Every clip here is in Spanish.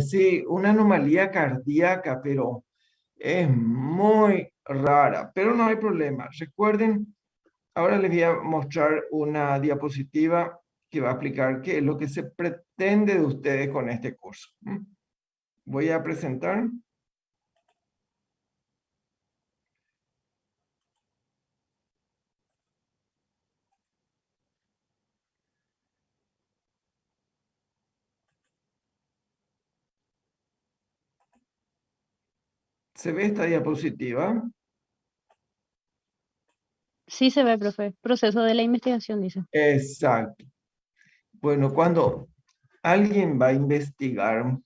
Sí, una anomalía cardíaca, pero es muy rara, pero no hay problema. Recuerden, ahora les voy a mostrar una diapositiva que va a explicar qué es lo que se pretende de ustedes con este curso. Voy a presentar. ¿Se ve esta diapositiva? Sí se ve, profe. Proceso de la investigación, dice. Exacto. Bueno, cuando alguien va a investigar,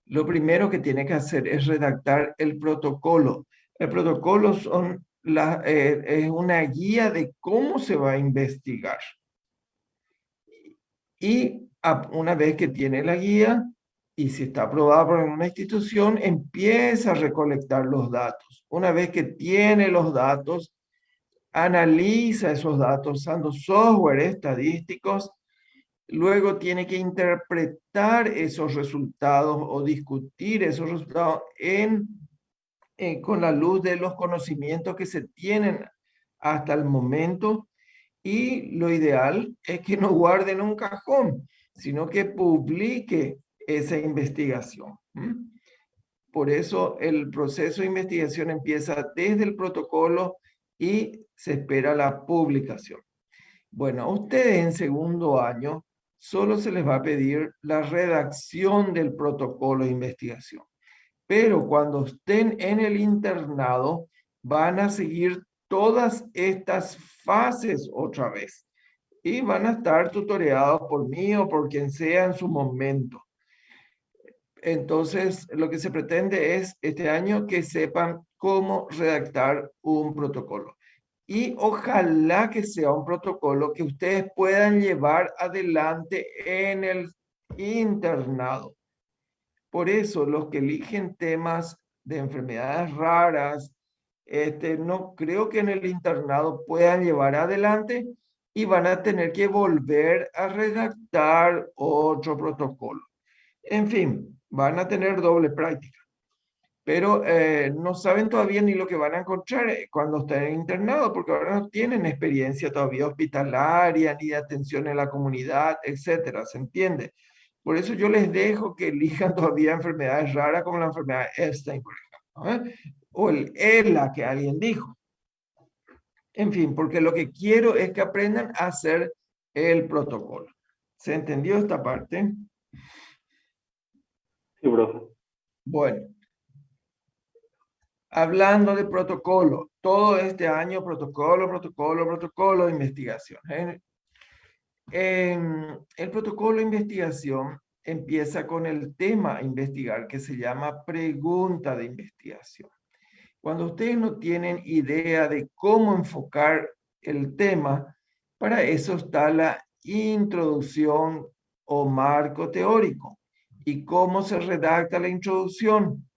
lo primero que tiene que hacer es redactar el protocolo. El protocolo es una guía de cómo se va a investigar. Y una vez que tiene la guía, y si está aprobada por una institución, empieza a recolectar los datos. Una vez que tiene los datos, analiza esos datos usando software estadísticos. Luego tiene que interpretar esos resultados o discutir esos resultados con la luz de los conocimientos que se tienen hasta el momento. Y lo ideal es que no guarde en un cajón, sino que publique esa investigación. Por eso el proceso de investigación empieza desde el protocolo y se espera la publicación. Bueno, a ustedes en segundo año solo se les va a pedir la redacción del protocolo de investigación. Pero cuando estén en el internado, van a seguir todas estas fases otra vez. Y van a estar tutoreados por mí o por quien sea en su momento. Entonces, lo que se pretende es este año que sepan cómo redactar un protocolo. Y ojalá que sea un protocolo que ustedes puedan llevar adelante en el internado. Por eso, los que eligen temas de enfermedades raras, no creo que en el internado puedan llevar adelante y van a tener que volver a redactar otro protocolo. En fin, van a tener doble práctica, pero no saben todavía ni lo que van a encontrar cuando estén internados, porque ahora no tienen experiencia todavía hospitalaria, ni de atención en la comunidad, etcétera, ¿se entiende? Por eso yo les dejo que elijan todavía enfermedades raras como la enfermedad de Epstein, por ejemplo, ¿eh? O el ELA que alguien dijo. En fin, porque lo que quiero es que aprendan a hacer el protocolo. ¿Se entendió esta parte? Sí, profe. Bueno, hablando de protocolo, todo este año protocolo de investigación. El protocolo de investigación empieza con el tema a investigar que se llama pregunta de investigación. Cuando ustedes no tienen idea de cómo enfocar el tema, para eso está la introducción o marco teórico. ¿Y cómo se redacta la introducción?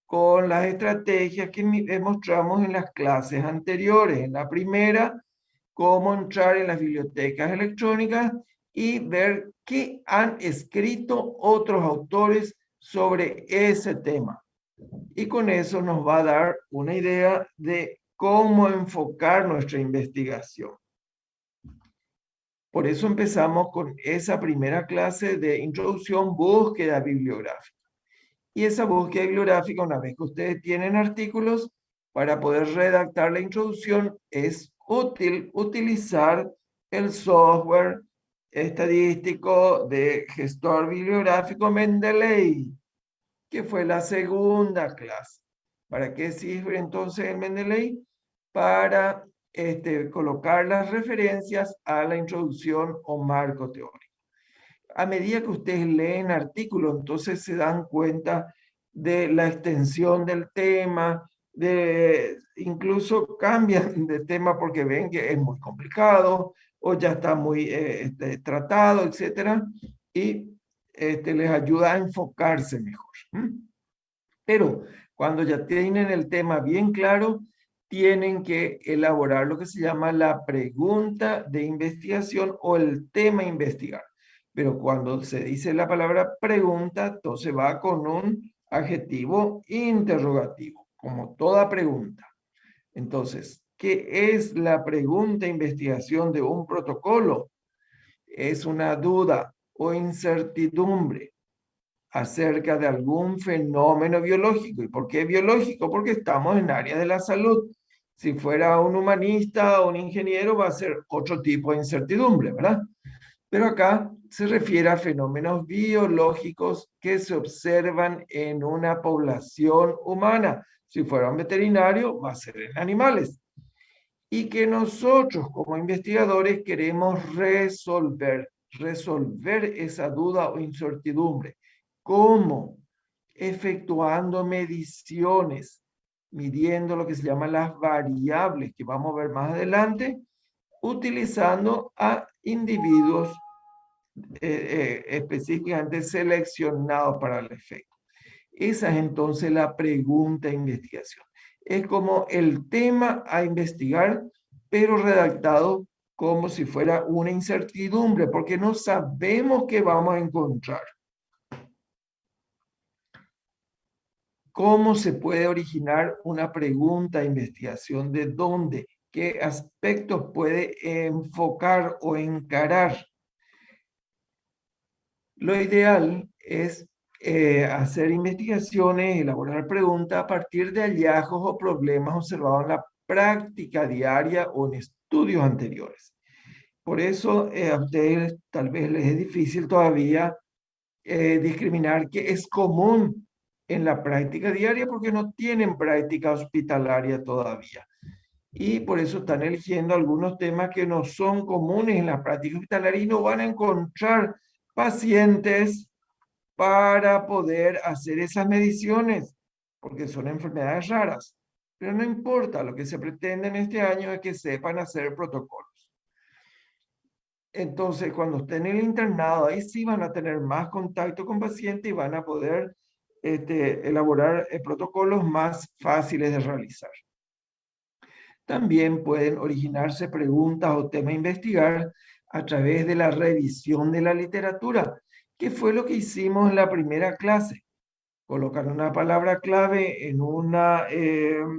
Con las estrategias que mostramos en las clases anteriores. En la primera, cómo entrar en las bibliotecas electrónicas y ver qué han escrito otros autores sobre ese tema. Y con eso nos va a dar una idea de cómo enfocar nuestra investigación. Por eso empezamos con esa primera clase de introducción, búsqueda bibliográfica. Y esa búsqueda bibliográfica, una vez que ustedes tienen artículos, para poder redactar la introducción, es útil utilizar el software estadístico de gestor bibliográfico Mendeley, que fue la segunda clase. ¿Para qué sirve entonces el Mendeley? Para colocar las referencias a la introducción o marco teórico. A medida que ustedes leen artículos, entonces se dan cuenta de la extensión del tema, incluso cambian de tema porque ven que es muy complicado o ya está muy tratado, etcétera, y les ayuda a enfocarse mejor. Pero cuando ya tienen el tema bien claro, tienen que elaborar lo que se llama la pregunta de investigación o el tema a investigar. Pero cuando se dice la palabra pregunta, entonces va con un adjetivo interrogativo, como toda pregunta. Entonces, ¿qué es la pregunta e investigación de un protocolo? Es una duda o incertidumbre acerca de algún fenómeno biológico. ¿Y por qué biológico? Porque estamos en área de la salud. Si fuera un humanista o un ingeniero, va a ser otro tipo de incertidumbre, ¿verdad? Pero acá se refiere a fenómenos biológicos que se observan en una población humana. Si fuera un veterinario, va a ser en animales. Y que nosotros como investigadores queremos resolver esa duda o incertidumbre. ¿Cómo? Efectuando mediciones, midiendo lo que se llaman las variables, que vamos a ver más adelante, utilizando a individuos específicamente seleccionados para el efecto. Esa es entonces la pregunta de investigación. Es como el tema a investigar, pero redactado como si fuera una incertidumbre, porque no sabemos qué vamos a encontrar. ¿Cómo se puede originar una pregunta de investigación? ¿De dónde? ¿Qué aspectos puede enfocar o encarar? Lo ideal es hacer investigaciones, elaborar preguntas a partir de hallazgos o problemas observados en la práctica diaria o en estudios anteriores. Por eso a ustedes tal vez les es difícil todavía discriminar qué es común en la práctica diaria porque no tienen práctica hospitalaria todavía. Y por eso están eligiendo algunos temas que no son comunes en la práctica hospitalaria y no van a encontrar pacientes para poder hacer esas mediciones, porque son enfermedades raras. Pero no importa, lo que se pretende en este año es que sepan hacer protocolos. Entonces, cuando estén en el internado, ahí sí van a tener más contacto con pacientes y van a poder elaborar protocolos más fáciles de realizar. También pueden originarse preguntas o temas a investigar a través de la revisión de la literatura, que fue lo que hicimos en la primera clase. Colocar una palabra clave en una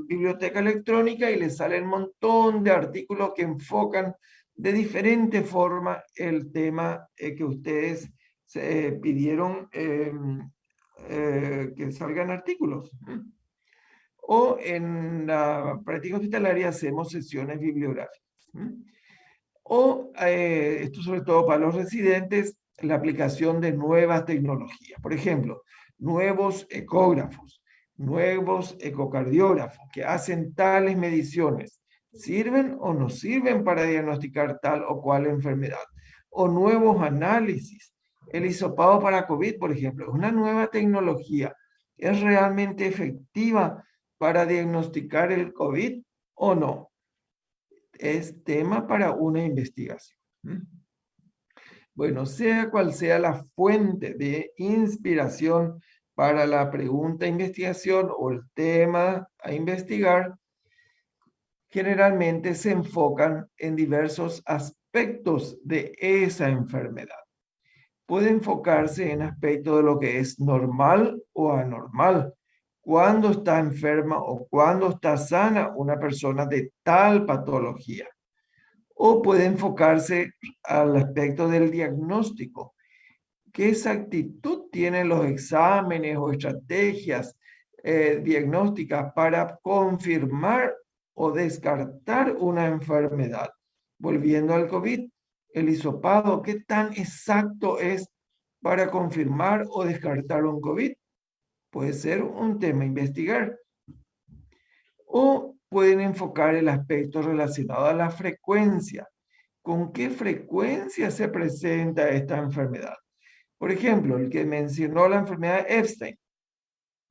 biblioteca electrónica y le sale un montón de artículos que enfocan de diferente forma el tema que ustedes pidieron que salgan artículos. O en la práctica hospitalaria hacemos sesiones bibliográficas. O, esto sobre todo para los residentes, la aplicación de nuevas tecnologías. Por ejemplo, nuevos ecógrafos, nuevos ecocardiógrafos que hacen tales mediciones. ¿Sirven o no sirven para diagnosticar tal o cual enfermedad? O nuevos análisis. El hisopado para COVID, por ejemplo, es una nueva tecnología. ¿Es realmente efectiva para diagnosticar el COVID o no? Es tema para una investigación. Bueno, sea cual sea la fuente de inspiración para la pregunta a investigación o el tema a investigar, generalmente se enfocan en diversos aspectos de esa enfermedad. Puede enfocarse en aspectos de lo que es normal o anormal, cuándo está enferma o cuándo está sana una persona de tal patología. O puede enfocarse al aspecto del diagnóstico. ¿Qué exactitud tienen los exámenes o estrategias diagnósticas para confirmar o descartar una enfermedad? Volviendo al COVID, el hisopado, ¿qué tan exacto es para confirmar o descartar un COVID? Puede ser un tema a investigar. O pueden enfocar el aspecto relacionado a la frecuencia. ¿Con qué frecuencia se presenta esta enfermedad? Por ejemplo, el que mencionó la enfermedad de Epstein.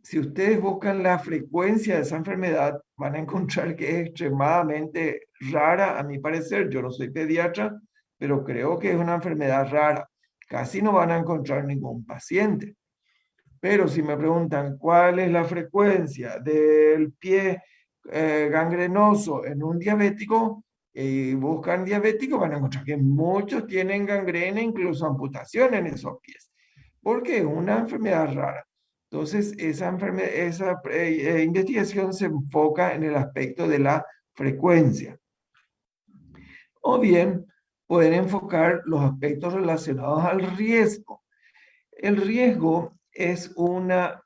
Si ustedes buscan la frecuencia de esa enfermedad, van a encontrar que es extremadamente rara, a mi parecer. Yo no soy pediatra, pero creo que es una enfermedad rara. Casi no van a encontrar ningún paciente. Pero si me preguntan cuál es la frecuencia del pie gangrenoso en un diabético, y buscan diabéticos, van a encontrar que muchos tienen gangrena, incluso amputación en esos pies, porque es una enfermedad rara. Entonces, esa investigación se enfoca en el aspecto de la frecuencia. O bien, pueden enfocar los aspectos relacionados al riesgo. El riesgo es una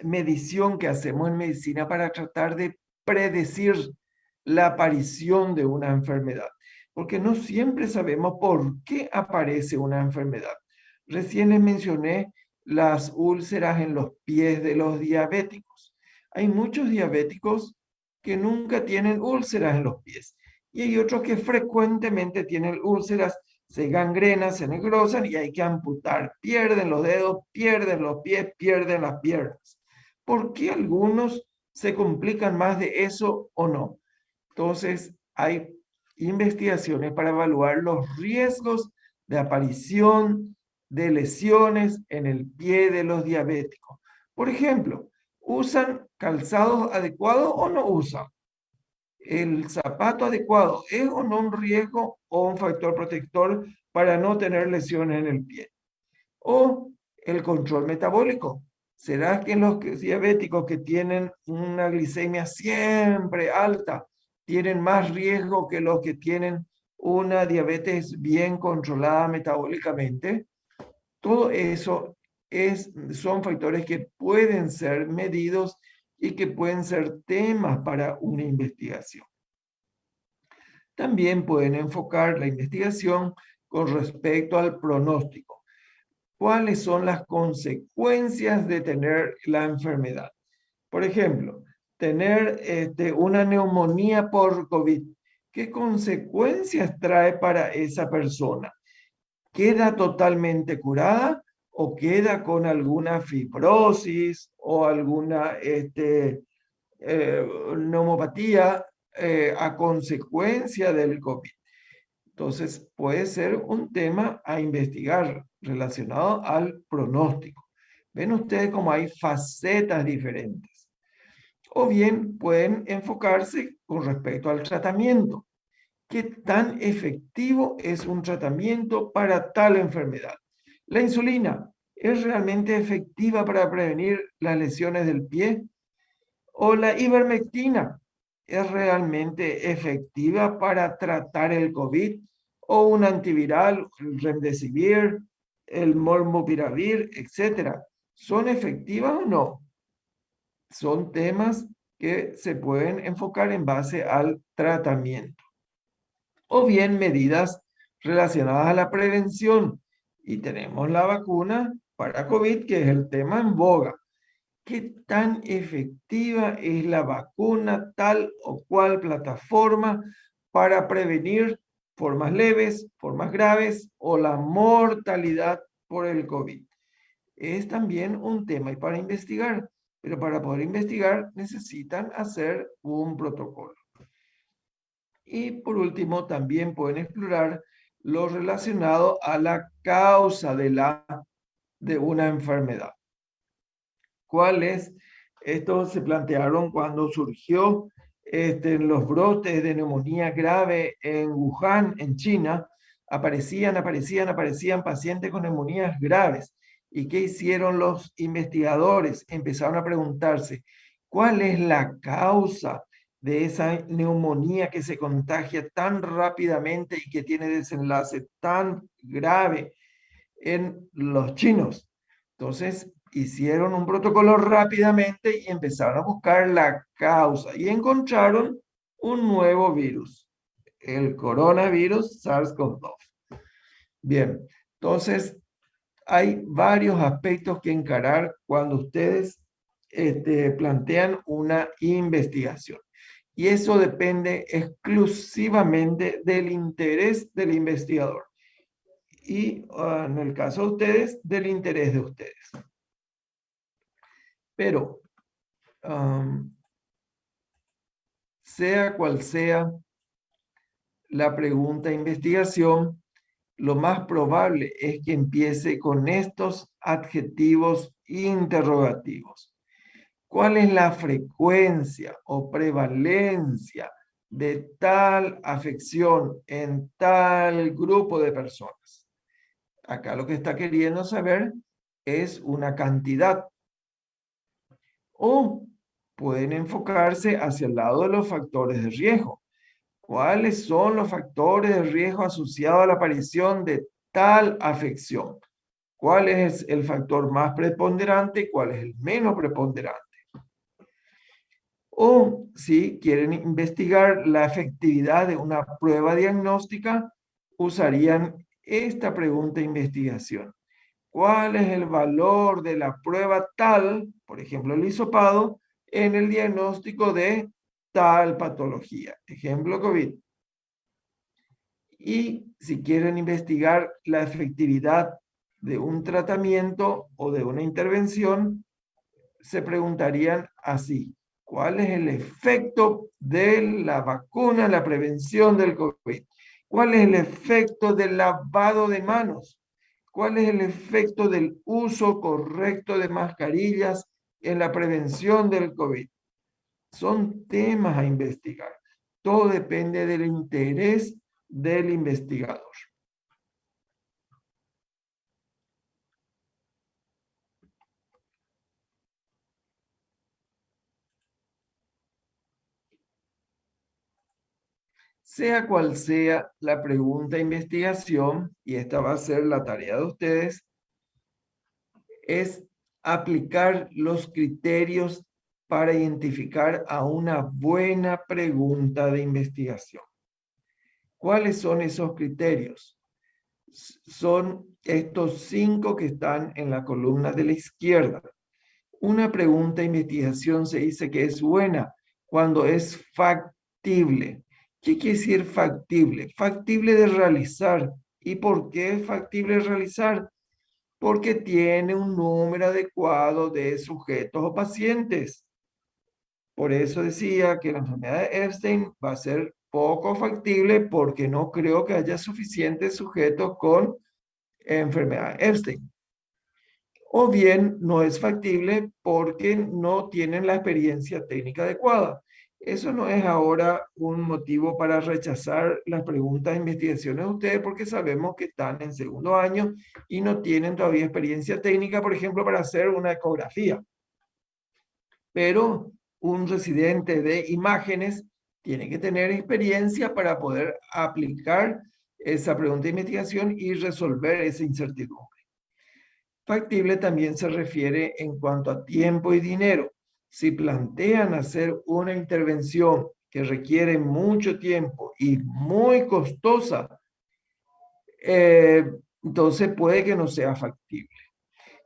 medición que hacemos en medicina para tratar de predecir la aparición de una enfermedad, porque no siempre sabemos por qué aparece una enfermedad. Recién les mencioné las úlceras en los pies de los diabéticos. Hay muchos diabéticos que nunca tienen úlceras en los pies y hay otros que frecuentemente tienen úlceras, se gangrenan, se necrosan y hay que amputar. Pierden los dedos, pierden los pies, pierden las piernas. ¿Por qué algunos se complican más de eso o no? Entonces, hay investigaciones para evaluar los riesgos de aparición de lesiones en el pie de los diabéticos. Por ejemplo, ¿usan calzados adecuados o no usan? ¿El zapato adecuado es o no un riesgo o un factor protector para no tener lesiones en el pie? O el control metabólico. ¿Será que los diabéticos que tienen una glicemia siempre alta tienen más riesgo que los que tienen una diabetes bien controlada metabólicamente? Todo eso son factores que pueden ser medidos y que pueden ser temas para una investigación. También pueden enfocar la investigación con respecto al pronóstico. ¿Cuáles son las consecuencias de tener la enfermedad? Por ejemplo, tener una neumonía por COVID. ¿Qué consecuencias trae para esa persona? ¿Queda totalmente curada o queda con alguna fibrosis o alguna neumopatía a consecuencia del COVID? Entonces, puede ser un tema a investigar relacionado al pronóstico. Ven ustedes cómo hay facetas diferentes. O bien pueden enfocarse con respecto al tratamiento. ¿Qué tan efectivo es un tratamiento para tal enfermedad? ¿La insulina es realmente efectiva para prevenir las lesiones del pie? ¿O la ivermectina es realmente efectiva para tratar el COVID? ¿O un antiviral, el remdesivir, el molnupiravir, etcétera? ¿Son efectivas o no? Son temas que se pueden enfocar en base al tratamiento. O bien medidas relacionadas a la prevención. Y tenemos la vacuna para COVID, que es el tema en boga. ¿Qué tan efectiva es la vacuna tal o cual plataforma para prevenir formas leves, formas graves o la mortalidad por el COVID? Es también un tema y para investigar, pero para poder investigar necesitan hacer un protocolo. Y por último, también pueden explorar lo relacionado a la causa de una enfermedad. ¿Cuáles? Estos se plantearon cuando surgió los brotes de neumonía grave en Wuhan, en China. Aparecían pacientes con neumonías graves. ¿Y qué hicieron los investigadores? Empezaron a preguntarse, ¿cuál es la causa de esa neumonía que se contagia tan rápidamente y que tiene desenlace tan grave en los chinos? Entonces, hicieron un protocolo rápidamente y empezaron a buscar la causa y encontraron un nuevo virus, el coronavirus SARS-CoV-2. Bien, entonces hay varios aspectos que encarar cuando ustedes plantean una investigación. Y eso depende exclusivamente del interés del investigador. Y en el caso de ustedes, del interés de ustedes. Pero, sea cual sea la pregunta de investigación, lo más probable es que empiece con estos adjetivos interrogativos. ¿Cuál es la frecuencia o prevalencia de tal afección en tal grupo de personas. Acá lo que está queriendo saber es una cantidad. O pueden enfocarse hacia el lado de los factores de riesgo. ¿Cuáles son los factores de riesgo asociados a la aparición de tal afección? ¿Cuál es el factor más preponderante y cuál es el menos preponderante? O si quieren investigar la efectividad de una prueba diagnóstica, usarían esta pregunta de investigación. ¿Cuál es el valor de la prueba tal, por ejemplo el hisopado, en el diagnóstico de tal patología? Ejemplo COVID. Y si quieren investigar la efectividad de un tratamiento o de una intervención, se preguntarían así: ¿cuál es el efecto de la vacuna en la prevención del COVID? ¿Cuál es el efecto del lavado de manos? ¿Cuál es el efecto del uso correcto de mascarillas en la prevención del COVID? Son temas a investigar. Todo depende del interés del investigador. Sea cual sea la pregunta de investigación, y esta va a ser la tarea de ustedes, es aplicar los criterios para identificar a una buena pregunta de investigación. ¿Cuáles son esos criterios? Son estos 5 que están en la columna de la izquierda. Una pregunta de investigación se dice que es buena cuando es factible. ¿Qué quiere decir factible? Factible de realizar. ¿Y por qué es factible de realizar? Porque tiene un número adecuado de sujetos o pacientes. Por eso decía que la enfermedad de Epstein va a ser poco factible porque no creo que haya suficientes sujetos con enfermedad de Epstein. O bien no es factible porque no tienen la experiencia técnica adecuada. Eso no es ahora un motivo para rechazar las preguntas de investigaciones de ustedes porque sabemos que están en segundo año y no tienen todavía experiencia técnica, por ejemplo, para hacer una ecografía. Pero un residente de imágenes tiene que tener experiencia para poder aplicar esa pregunta de investigación y resolver esa incertidumbre. Factible también se refiere en cuanto a tiempo y dinero. Si plantean hacer una intervención que requiere mucho tiempo y muy costosa, entonces puede que no sea factible.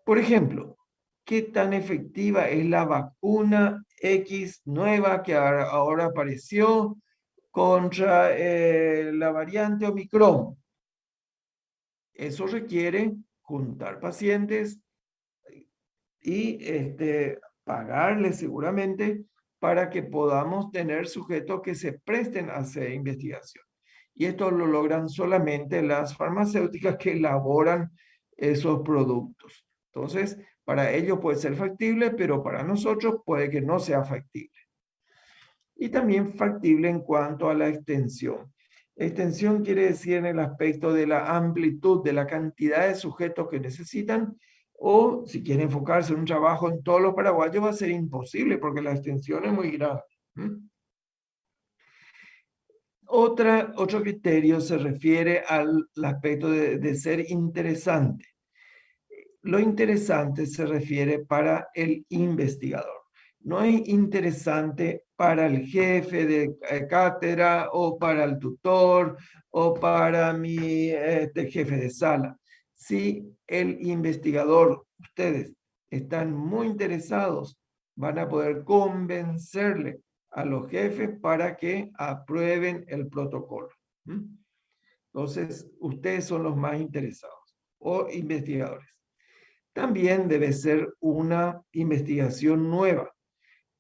Por ejemplo, ¿qué tan efectiva es la vacuna X nueva que ahora apareció contra la variante Omicron? Eso requiere juntar pacientes y pagarles seguramente para que podamos tener sujetos que se presten a hacer investigación. Y esto lo logran solamente las farmacéuticas que elaboran esos productos. Entonces, para ellos puede ser factible, pero para nosotros puede que no sea factible. Y también factible en cuanto a la extensión. Extensión quiere decir en el aspecto de la amplitud, de la cantidad de sujetos que necesitan, o si quiere enfocarse en un trabajo en todos los paraguayos va a ser imposible porque la extensión es muy grande. Otro criterio se refiere al aspecto de ser interesante. Lo interesante se refiere para el investigador. No es interesante para el jefe de cátedra o para el tutor o para mi jefe de sala. Si el investigador, ustedes, están muy interesados, van a poder convencerle a los jefes para que aprueben el protocolo. Entonces, ustedes son los más interesados o investigadores. También debe ser una investigación nueva,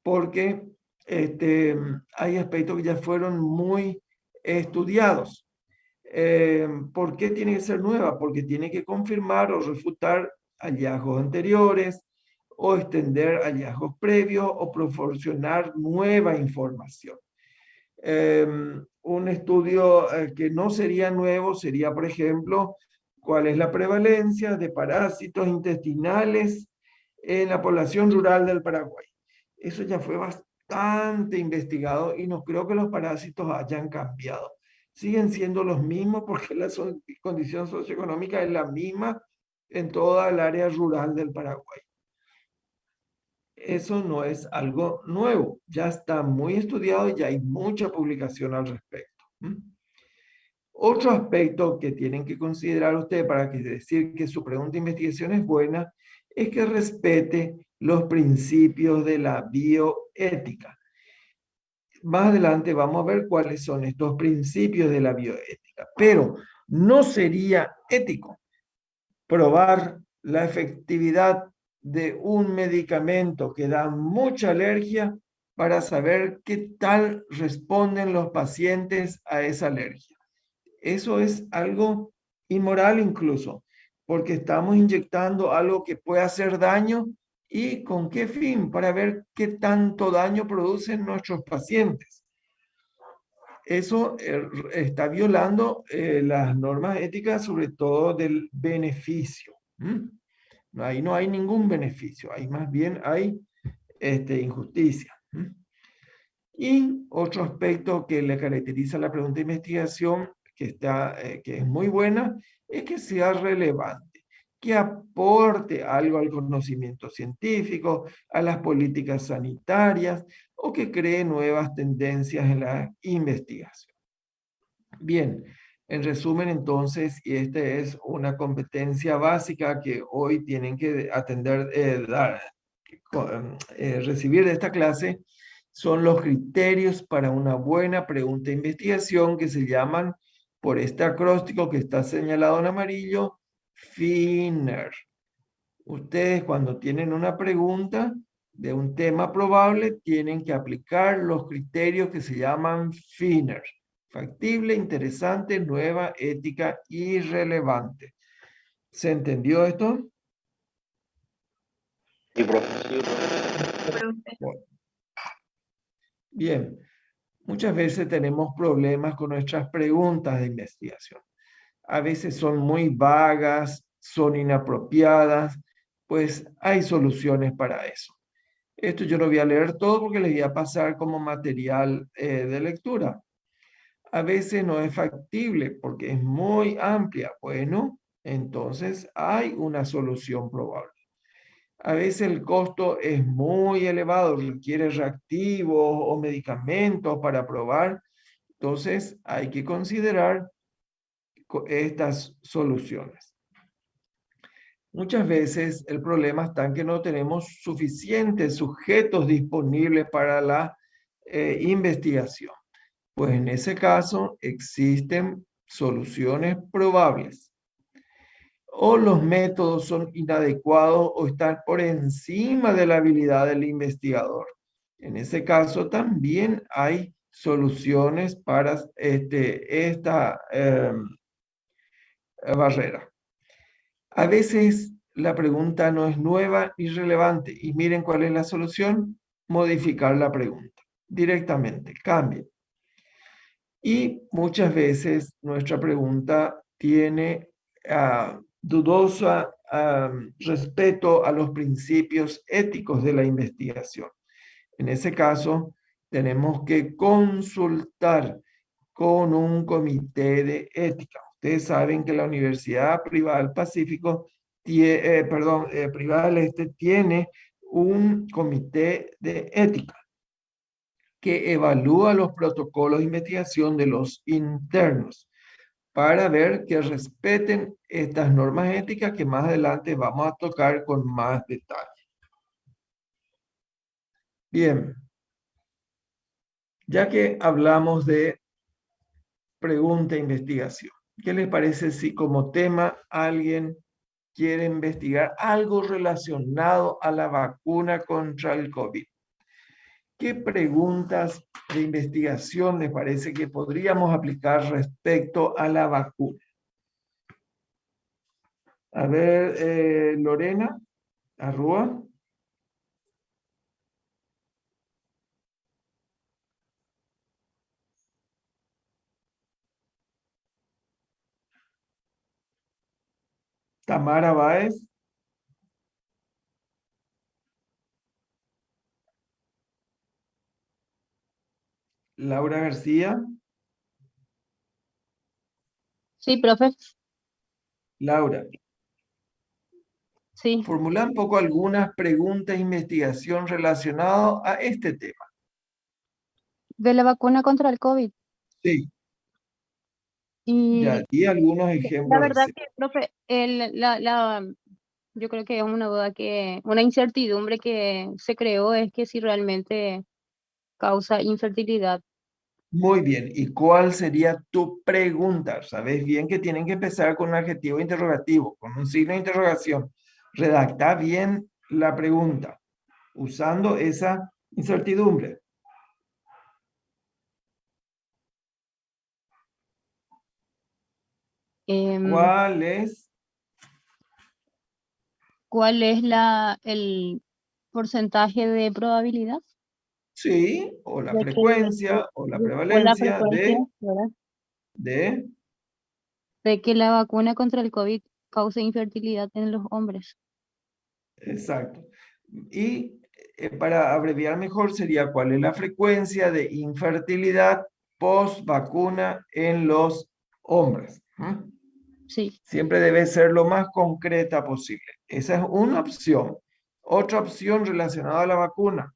porque hay aspectos que ya fueron muy estudiados. ¿Por qué tiene que ser nueva? Porque tiene que confirmar o refutar hallazgos anteriores, o extender hallazgos previos, o proporcionar nueva información. Un estudio que no sería nuevo sería, por ejemplo, cuál es la prevalencia de parásitos intestinales en la población rural del Paraguay. Eso ya fue bastante investigado y no creo que los parásitos hayan cambiado. Siguen siendo los mismos porque la condición socioeconómica es la misma en toda el área rural del Paraguay. Eso no es algo nuevo, ya está muy estudiado y ya hay mucha publicación al respecto. Otro aspecto que tienen que considerar ustedes para decir que su pregunta de investigación es buena es que respete los principios de la bioética. Más adelante vamos a ver cuáles son estos principios de la bioética, pero no sería ético probar la efectividad de un medicamento que da mucha alergia para saber qué tal responden los pacientes a esa alergia. Eso es algo inmoral incluso, porque estamos inyectando algo que puede hacer daño y con qué fin, para ver qué tanto daño producen nuestros pacientes. Eso está violando las normas éticas, sobre todo del beneficio. Ahí no hay ningún beneficio, ahí más bien hay injusticia. Y otro aspecto que le caracteriza a la pregunta de investigación, que es muy buena, es que sea relevante, que aporte algo al conocimiento científico, a las políticas sanitarias o que cree nuevas tendencias en la investigación. Bien, en resumen entonces, y esta es una competencia básica que hoy tienen que atender, recibir de esta clase, son los criterios para una buena pregunta de investigación que se llaman, por este acróstico que está señalado en amarillo, FINER. Ustedes cuando tienen una pregunta de un tema probable, tienen que aplicar los criterios que se llaman FINER. Factible, interesante, nueva, ética y relevante. ¿Se entendió esto? Sí, profe. Bueno, bien, muchas veces tenemos problemas con nuestras preguntas de investigación. A veces son muy vagas, son inapropiadas, pues hay soluciones para eso. Esto yo lo voy a leer todo porque les voy a pasar como material de lectura. A veces no es factible porque es muy amplia. Bueno, entonces hay una solución probable. A veces el costo es muy elevado, requiere reactivos o medicamentos para probar. Entonces hay que considerar estas soluciones. Muchas veces el problema está en que no tenemos suficientes sujetos disponibles para la investigación. Pues en ese caso existen soluciones probables. O los métodos son inadecuados o están por encima de la habilidad del investigador. En ese caso también hay soluciones para esta barrera. A veces la pregunta no es nueva ni relevante y miren cuál es la solución, modificar la pregunta directamente, cambien. Y muchas veces nuestra pregunta tiene dudosa respeto a los principios éticos de la investigación. En ese caso, tenemos que consultar con un comité de ética. Ustedes saben que la Universidad Privada del Pacífico, Privada del Este, tiene un comité de ética que evalúa los protocolos de investigación de los internos para ver que respeten estas normas éticas que más adelante vamos a tocar con más detalle. Bien, ya que hablamos de pregunta e investigación, ¿qué les parece si como tema alguien quiere investigar algo relacionado a la vacuna contra el COVID? ¿Qué preguntas de investigación les parece que podríamos aplicar respecto a la vacuna? A ver, Lorena, Arrua. Tamara Báez, Laura García. Sí, profe. Laura, Sí. formula un poco algunas preguntas de investigación relacionadas a este tema. De la vacuna contra el COVID. Sí, ya Y di algunos la ejemplos verdad de que, profe, yo creo que es una duda una incertidumbre que se creó es que si realmente causa infertilidad. Muy bien, ¿y cuál sería tu pregunta? Sabes bien que tienen que empezar con un adjetivo interrogativo, con un signo de interrogación. Redacta bien la pregunta, usando esa incertidumbre. Em, ¿Cuál es? ¿Cuál es el porcentaje de probabilidad Sí, o la de que, frecuencia, o la o la prevalencia frecuencia, ¿verdad? de, De que la vacuna contra el COVID cause infertilidad en los hombres? exacto. Y para abreviar mejor sería cuál es la frecuencia de infertilidad post vacuna en los hombres. ¿Mm? Sí. Siempre debe ser lo más concreta posible. Esa es una opción. Otra opción relacionada a la vacuna.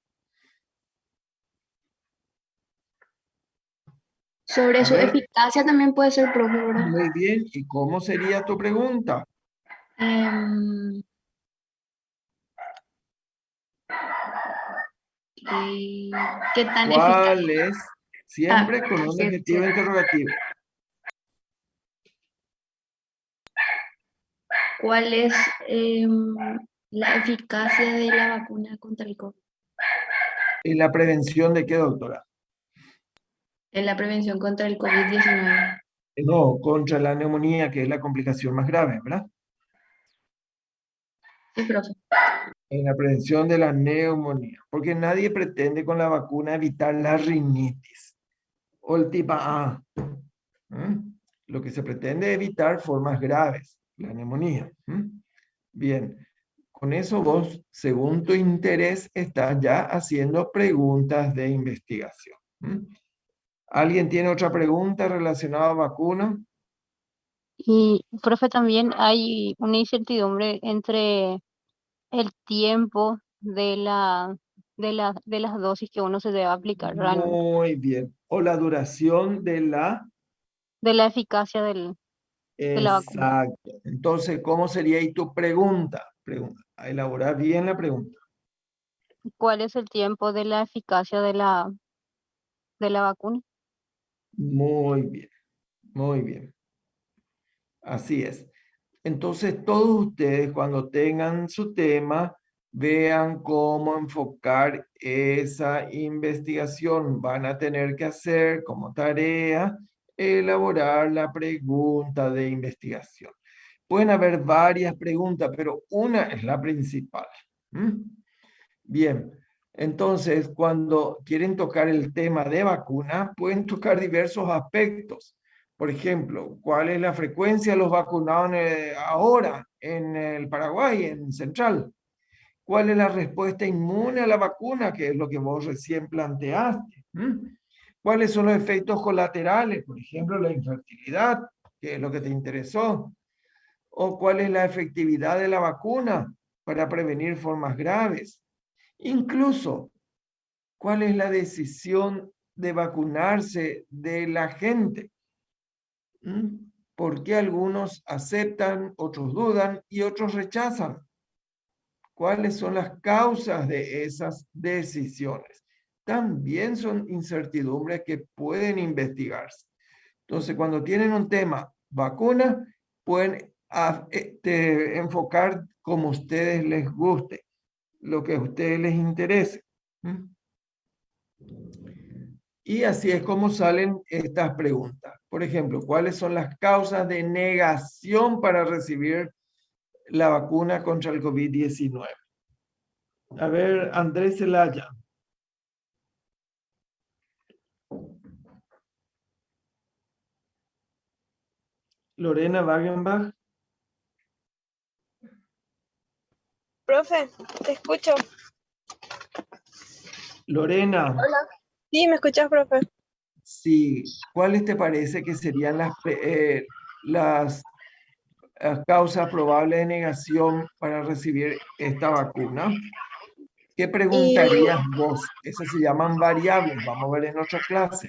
Sobre A su ver, eficacia también puede ser propio, ¿verdad? muy bien. ¿Y cómo sería tu pregunta? Em, ¿qué, qué tan eficaz? ¿Cuál es? Ah, Siempre con un sí, adjetivo cierto. interrogativo. ¿Cuál es la eficacia de la vacuna contra el COVID? ¿Y la prevención de qué, doctora? En la prevención contra el COVID-19. No, contra la neumonía, que es la complicación más grave, ¿verdad? Sí, profe. En la prevención de la neumonía, porque nadie pretende con la vacuna evitar la rinitis o el tipo A. ¿Mm? Lo que se pretende es evitar formas graves, la neumonía. ¿Mm? Bien, con eso vos, según tu interés, estás ya haciendo preguntas de investigación. ¿Mm? ¿Alguien tiene otra pregunta relacionada a vacuna? Y, profe, también hay una incertidumbre entre el tiempo de las dosis que uno se debe aplicar realmente, Muy bien. O la duración de la... de la eficacia de la vacuna. Exacto. Entonces, ¿cómo sería ahí tu pregunta? Pregunta. Elaborar bien la pregunta. ¿Cuál es el tiempo de la eficacia de la vacuna? Muy bien, muy bien. Así es. Entonces, todos ustedes cuando tengan su tema, vean cómo enfocar esa investigación. Van a tener que hacer como tarea elaborar la pregunta de investigación. Pueden haber varias preguntas, pero una es la principal. ¿Mm? Bien, entonces cuando quieren tocar el tema de vacuna, pueden tocar diversos aspectos. Por ejemplo, ¿cuál es la frecuencia de los vacunados ahora en el Paraguay, en Central? ¿Cuál es la respuesta inmune a la vacuna, que es lo que vos recién planteaste? ¿Mm? ¿Cuáles son los efectos colaterales? Por ejemplo, la infertilidad, que es lo que te interesó. ¿O cuál es la efectividad de la vacuna para prevenir formas graves? Incluso, ¿cuál es la decisión de vacunarse de la gente? ¿Mm? ¿Por qué algunos aceptan, otros dudan y otros rechazan? ¿Cuáles son las causas de esas decisiones? También son incertidumbres que pueden investigarse. Entonces, cuando tienen un tema vacuna, pueden enfocar como a ustedes les guste, lo que a ustedes les interese. ¿Mm? Y así es como salen estas preguntas. Por ejemplo, ¿cuáles son las causas de negación para recibir la vacuna contra el COVID-19? A ver, Andrés Zelaya. Lorena Wagenbach. Profe, te escucho. Lorena, Hola. Sí, ¿me escuchas, profe? sí, ¿cuáles te parece que serían las causas probables de negación para recibir esta vacuna? ¿Qué Y preguntarías vos? Esas se llaman variables, vamos a ver en otra clase.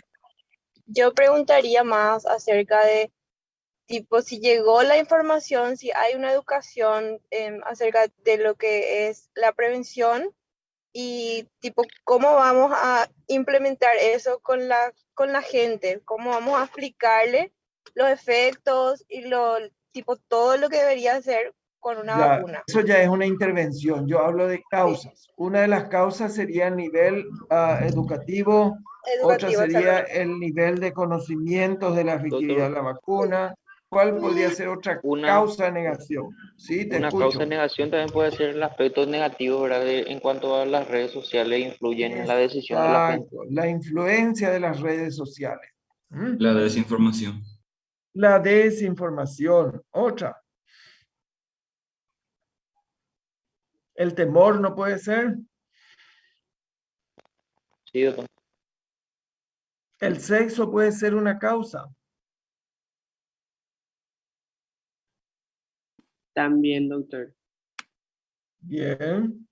yo preguntaría más acerca de, tipo, si llegó la información, si hay una educación acerca de lo que es la prevención y, tipo, cómo vamos a implementar eso con la gente, cómo vamos a explicarle los efectos y tipo, todo lo que debería hacer con una Ya, vacuna. eso ya es una intervención. Yo hablo de Sí, causas. Una de las causas sería el nivel educativo, otra educativo, sería exactamente. el nivel de conocimientos de la efectividad Doctor, de la vacuna. ¿Cuál podría ser otra una, causa de negación? Sí, te una causa de escucho. negación también puede ser el aspecto negativo, ¿verdad? En cuanto a las redes sociales influyen en la decisión de la gente. Exacto, la influencia de las redes sociales. ¿Mm? La desinformación. La desinformación, otra. El temor no puede ser. Sí, doctor. El sexo puede ser una causa. También, doctor. Bien.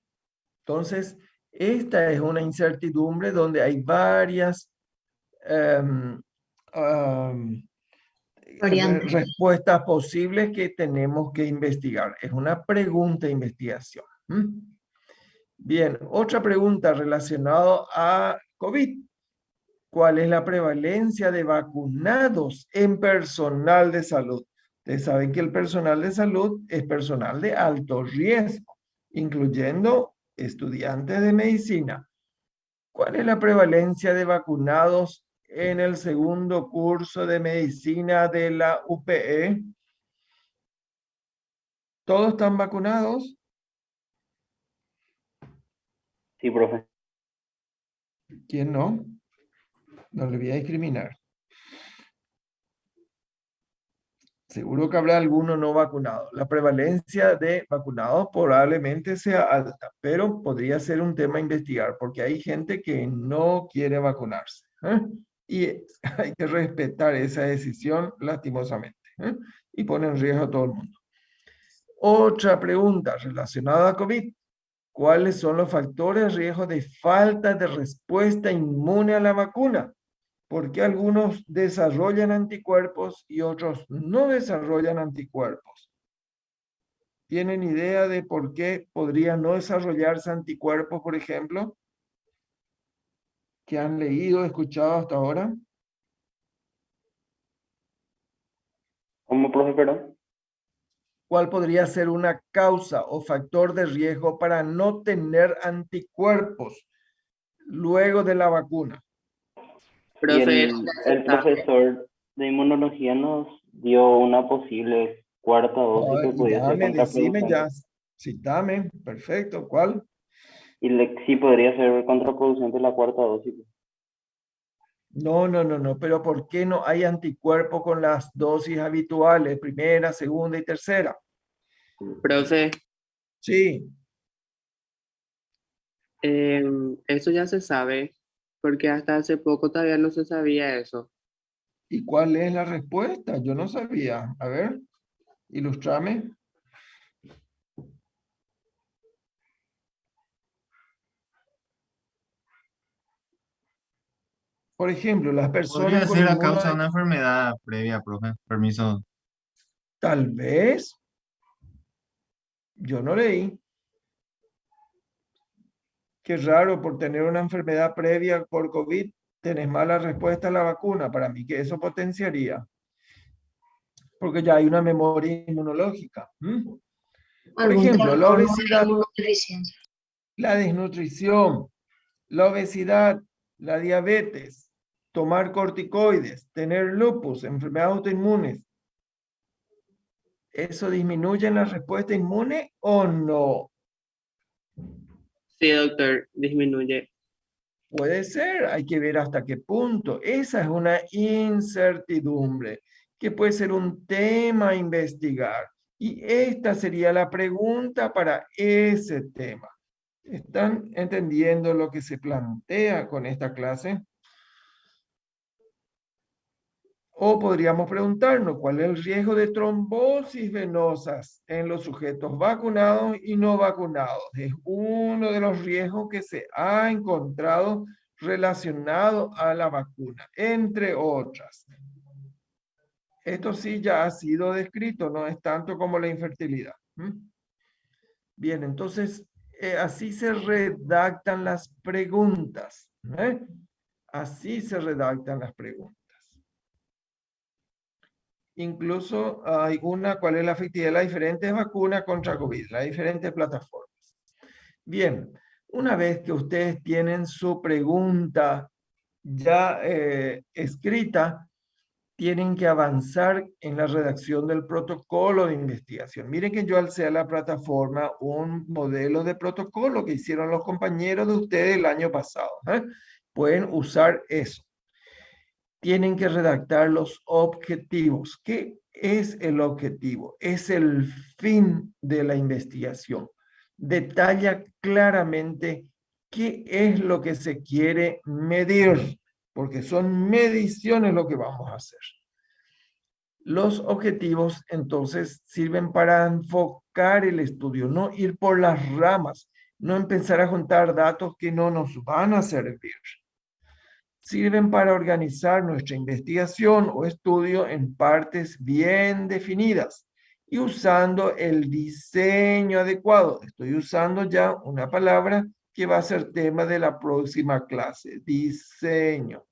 Entonces, esta es una incertidumbre donde hay varias em, am, Variantes. respuestas posibles que tenemos que investigar. Es una pregunta de investigación. ¿Mm? Bien, otra pregunta relacionada a COVID. ¿Cuál es la prevalencia de vacunados en personal de salud? Ustedes saben que el personal de salud es personal de alto riesgo, incluyendo estudiantes de medicina. ¿Cuál es la prevalencia de vacunados en el segundo curso de medicina de la UPE? ¿Todos están vacunados? Sí, profe. ¿Quién no? No le voy a discriminar. Seguro que habrá alguno no vacunado. La prevalencia de vacunados probablemente sea alta, pero podría ser un tema a investigar porque hay gente que no quiere vacunarse. ¿Eh? Y hay que respetar esa decisión lastimosamente. ¿Eh? Y pone en riesgo a todo el mundo. Otra pregunta relacionada a COVID. ¿Cuáles son los factores de riesgo de falta de respuesta inmune a la vacuna? ¿Por qué algunos desarrollan anticuerpos y otros no desarrollan anticuerpos? ¿Tienen idea de por qué podría no desarrollarse anticuerpos, por ejemplo? ¿Que han leído, escuchado hasta ahora? ¿Cómo, profe, perdón? ¿Cuál podría ser una causa o factor de riesgo para no tener anticuerpos luego de la vacuna? Y Profe, el profesor de inmunología nos dio una posible cuarta dosis que Ay, podía ser dame, decime contraproducente. ya. Sí, dame. Perfecto. ¿Cuál? Y sí podría ser contraproducente la cuarta dosis. No, no, no, no, pero ¿por qué no hay anticuerpos con las dosis habituales, primera, segunda y tercera? profe, Sí, eso ya se sabe, porque hasta hace poco todavía no se sabía eso. ¿y cuál es la respuesta? Yo no sabía. A ver, ilústrame. Por ejemplo, las personas Podría con ser a causa de inmunodeficiencia, una enfermedad previa, profe. Permiso. tal vez, yo no leí. Qué raro, por tener una enfermedad previa por COVID, tenés mala respuesta a la vacuna. Para mí que eso potenciaría, porque ya hay una memoria inmunológica. ¿Mm? Por Algún ejemplo, la trastorno de obesidad, inmunodeficiencia. la desnutrición, la obesidad, la diabetes, tomar corticoides, tener lupus, enfermedades autoinmunes, ¿eso disminuye la respuesta inmune o no? Sí, doctor, disminuye. Puede ser, hay que ver hasta qué punto. Esa es una incertidumbre que puede ser un tema a investigar. Y esta sería la pregunta para ese tema. ¿Están entendiendo lo que se plantea con esta clase? O podríamos preguntarnos cuál es el riesgo de trombosis venosas en los sujetos vacunados y no vacunados. Es uno de los riesgos que se ha encontrado relacionado a la vacuna, entre otras. Esto sí ya ha sido descrito, no es tanto como la infertilidad. Bien, entonces así se redactan las preguntas. Así se redactan las preguntas. Incluso hay ¿cuál es la efectividad de las diferentes vacunas contra COVID? Las diferentes plataformas. Bien, una vez que ustedes tienen su pregunta ya escrita, tienen que avanzar en la redacción del protocolo de investigación. Miren que yo alcé a la plataforma un modelo de protocolo que hicieron los compañeros de ustedes el año pasado. Pueden usar eso. Tienen que redactar los objetivos. ¿Qué es el objetivo? Es el fin de la investigación. Detalla claramente qué es lo que se quiere medir, porque son mediciones lo que vamos a hacer. Los objetivos entonces sirven para enfocar el estudio, no ir por las ramas, no empezar a juntar datos que no nos van a servir. Sirven para organizar nuestra investigación o estudio en partes bien definidas y usando el diseño adecuado. Estoy usando ya una palabra que va a ser tema de la próxima clase, diseño.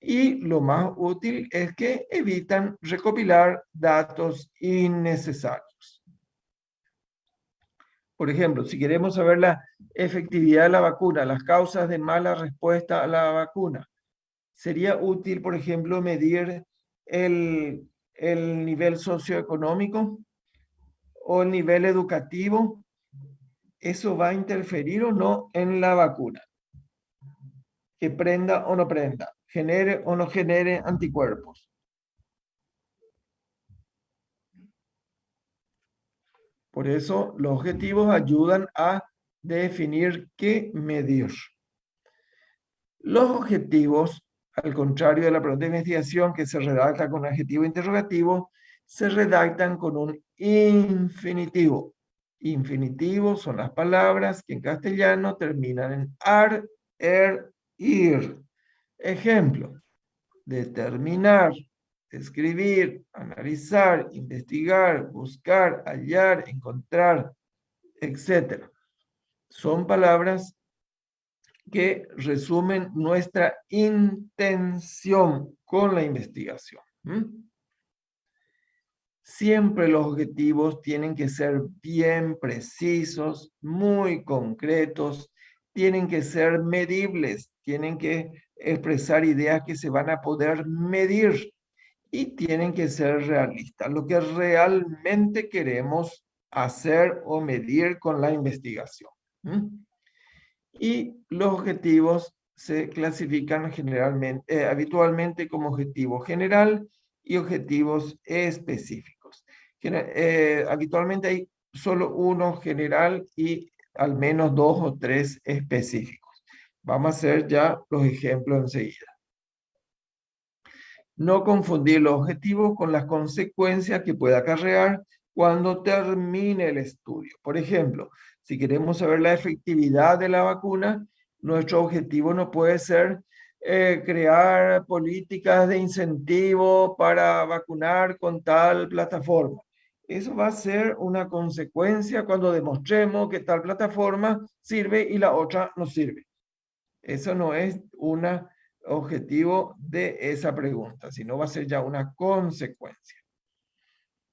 Y lo más útil es que evitan recopilar datos innecesarios. Por ejemplo, si queremos saber la efectividad de la vacuna, las causas de mala respuesta a la vacuna, sería útil, por ejemplo, medir el nivel socioeconómico o el nivel educativo. ¿Eso va a interferir o no en la vacuna? Que prenda o no prenda, genere o no genere anticuerpos. Por eso los objetivos ayudan a definir qué medir. Los objetivos, al contrario de la pregunta de investigación que se redacta con adjetivo interrogativo, se redactan con un infinitivo. Infinitivo son las palabras que en castellano terminan en ar, er, ir. Ejemplo, determinar, escribir, analizar, investigar, buscar, hallar, encontrar, etc. Son palabras que resumen nuestra intención con la investigación. Siempre los objetivos tienen que ser bien precisos, muy concretos, tienen que ser medibles, tienen que expresar ideas que se van a poder medir y tienen que ser realistas, lo que realmente queremos hacer o medir con la investigación. Y los objetivos se clasifican habitualmente como objetivo general y objetivos específicos. Habitualmente hay solo uno general y al menos 2 o 3 específicos. Vamos a hacer ya los ejemplos enseguida. No confundir los objetivos con las consecuencias que pueda acarrear cuando termine el estudio. Por ejemplo, si queremos saber la efectividad de la vacuna, nuestro objetivo no puede ser crear políticas de incentivo para vacunar con tal plataforma. Eso va a ser una consecuencia cuando demostremos que tal plataforma sirve y la otra no sirve. Eso no es un objetivo de esa pregunta, sino va a ser ya una consecuencia.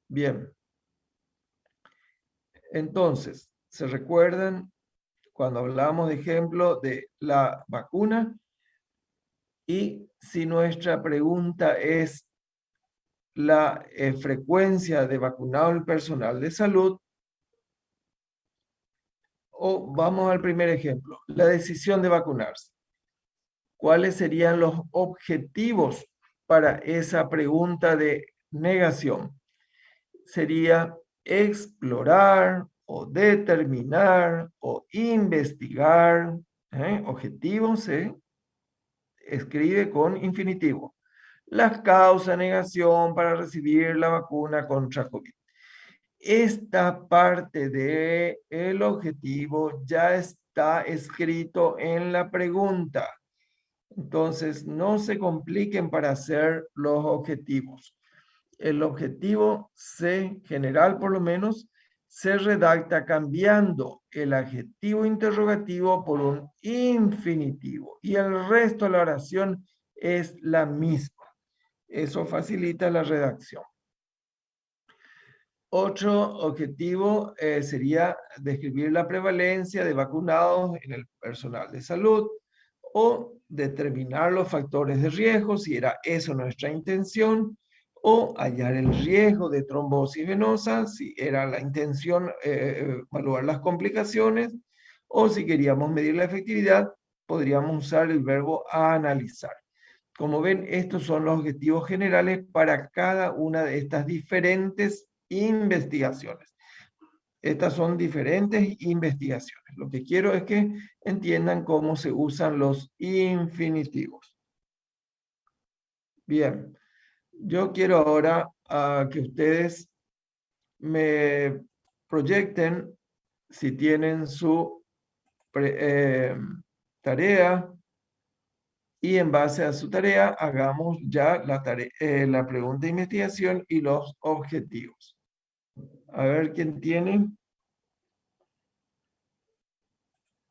Bien. Entonces, ¿se recuerdan cuando hablamos de ejemplo de la vacuna? Y si nuestra pregunta es la frecuencia de vacunado el personal de salud, o vamos al primer ejemplo, la decisión de vacunarse. ¿Cuáles serían los objetivos para esa pregunta de negación? sería explorar o determinar o investigar. Objetivo se escribe con infinitivo. Las causas, negación para recibir la vacuna contra COVID. Esta parte del objetivo ya está escrito en la pregunta. Entonces, no se compliquen para hacer los objetivos. El objetivo general por lo menos, se redacta cambiando el adjetivo interrogativo por un infinitivo y el resto de la oración es la misma. Eso facilita la redacción. Otro objetivo sería describir la prevalencia de vacunados en el personal de salud o determinar los factores de riesgo, si era eso nuestra intención, o hallar el riesgo de trombosis venosa, si era la intención evaluar las complicaciones, o si queríamos medir la efectividad, podríamos usar el verbo analizar. Como ven, estos son los objetivos generales para cada una de estas diferentes investigaciones. Estas son diferentes investigaciones. Lo que quiero es que entiendan cómo se usan los infinitivos. Bien, yo quiero ahora que ustedes me proyecten si tienen su tarea y en base a su tarea hagamos ya la pregunta de investigación y los objetivos. A ver quién tiene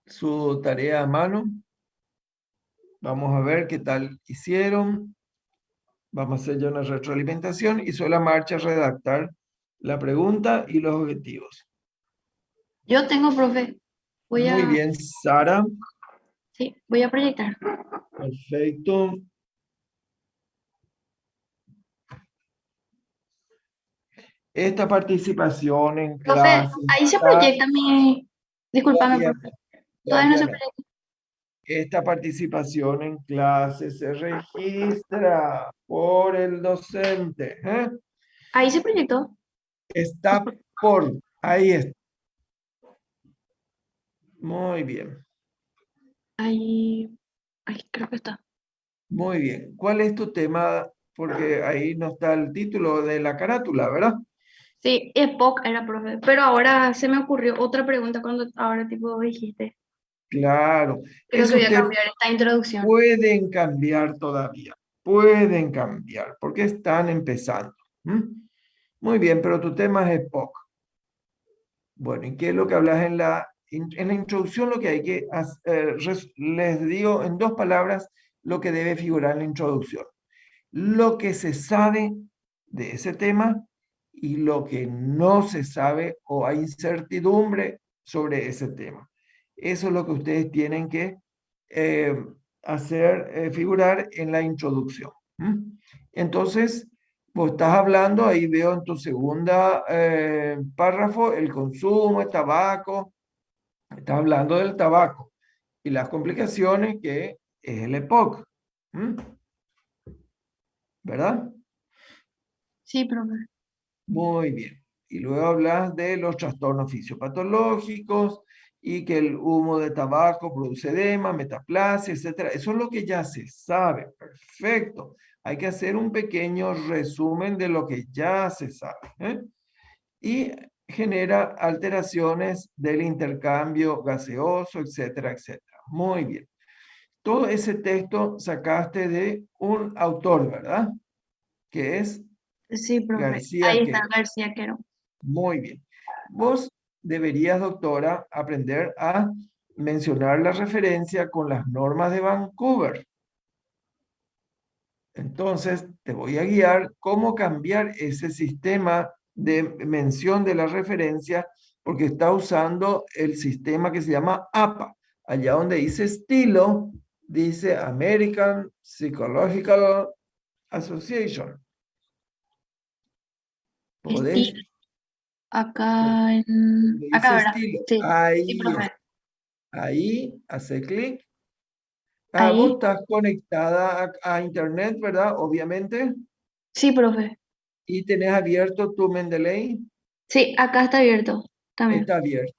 su tarea a mano. Vamos a ver qué tal hicieron. Vamos a hacer ya una retroalimentación y sobre la marcha redactar la pregunta y los objetivos. Yo tengo, profe. Muy bien, Sara. Sí, voy a proyectar. Perfecto. Esta participación en Profe, clase ahí se está proyecta mi... Discúlpame, todavía profe. no, Todavía no todavía se no. proyecta. Esta participación en clase se registra por el docente. Ahí se proyectó. Está por, ahí está. Muy bien, Ahí creo que está. muy bien. ¿Cuál es tu tema? Porque ahí no está el título de la carátula, ¿verdad? Sí, Spock era, profe. Pero ahora se me ocurrió otra pregunta cuando ahora tipo dijiste. Claro, Creo eso que voy a usted cambiar esta introducción. pueden cambiar todavía, pueden cambiar, porque están empezando. Muy bien, pero tu tema es Spock. Bueno, ¿y qué es lo que hablas en la introducción? Lo que hay que hacer, les digo en 2 palabras lo que debe figurar en la introducción. Lo que se sabe de ese tema y lo que no se sabe o hay incertidumbre sobre ese tema. Eso es lo que ustedes tienen que hacer figurar en la introducción. Entonces, vos estás hablando, ahí veo en tu segunda párrafo, el consumo de tabaco. Estás hablando del tabaco y las complicaciones que es el EPOC. ¿Verdad? Sí, profe. Muy bien. Y luego hablas de los trastornos fisiopatológicos y que el humo de tabaco produce edema, metaplasia, etcétera. Eso es lo que ya se sabe. Perfecto. Hay que hacer un pequeño resumen de lo que ya se sabe. Y genera alteraciones del intercambio gaseoso, etcétera, etcétera. Muy bien. Todo ese texto sacaste de un autor, ¿verdad? Que es Sí, profe. García Ahí está Quero. García Quero. Muy bien. Vos deberías, doctora, aprender a mencionar la referencia con las normas de Vancouver. Entonces, te voy a guiar cómo cambiar ese sistema de mención de la referencia, porque está usando el sistema que se llama APA. Allá donde dice estilo, dice American Psychological Association. ¿Podés? Acá Le dice ¿verdad? estilo. Sí, sí, Ahí profe. está. Ahí, hace clic. Vos Ahí. estás conectada a internet, ¿verdad? Obviamente. Sí, profe. ¿Y tenés abierto tu Mendeley? Sí, acá está abierto también. Está abierto.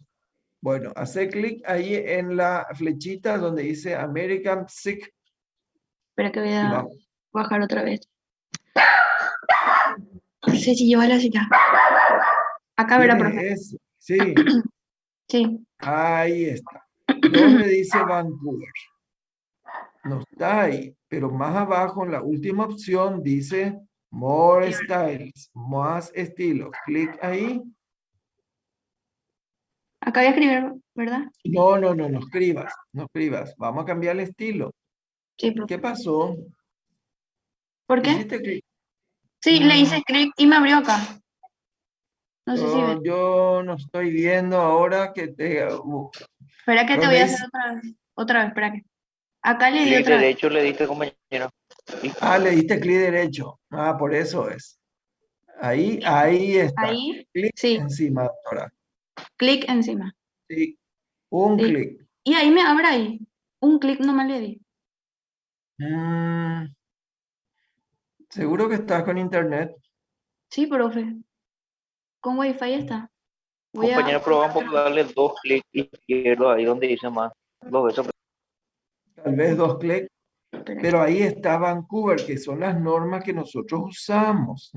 Bueno, hace clic ahí en la flechita donde dice American Psych Espera que voy y a vamos. bajar otra vez. Sí, sí, lleva la silla. Acá verá, profe. ¿Tienes ese? Sí, Sí. ahí está. ¿Dónde dice Vancouver? No está ahí, pero más abajo en la última opción dice More Styles, más estilos. Clic ahí. Acá voy a escribir, ¿verdad? No escribas, no escribas. Vamos a cambiar el estilo. Sí, profe. ¿Qué pasó? ¿Por qué? Hiciste clic. Sí, le hice clic y me abrió acá. No sé si ves. Yo no estoy viendo ahora que te... Espera que te voy ¿dónde a hacer dice? otra vez. Otra vez, espera que. Acá le di Clic otra vez. derecho le diste, compañero. Ah, le diste clic derecho. Ah, por eso es. Ahí está. Ahí, Clic sí, encima, doctora. clic encima. Sí, un Sí. clic. Y ahí me abre ahí. Un clic nomás le di. Mm, ¿seguro que estás con internet? Sí, profe. Con wifi está. Voy a Compañero, prueba un poco darle 2 clics izquierdos ahí donde dice más. 2 veces. Tal vez 2 clics. Espera. Pero ahí está Vancouver, que son las normas que nosotros usamos.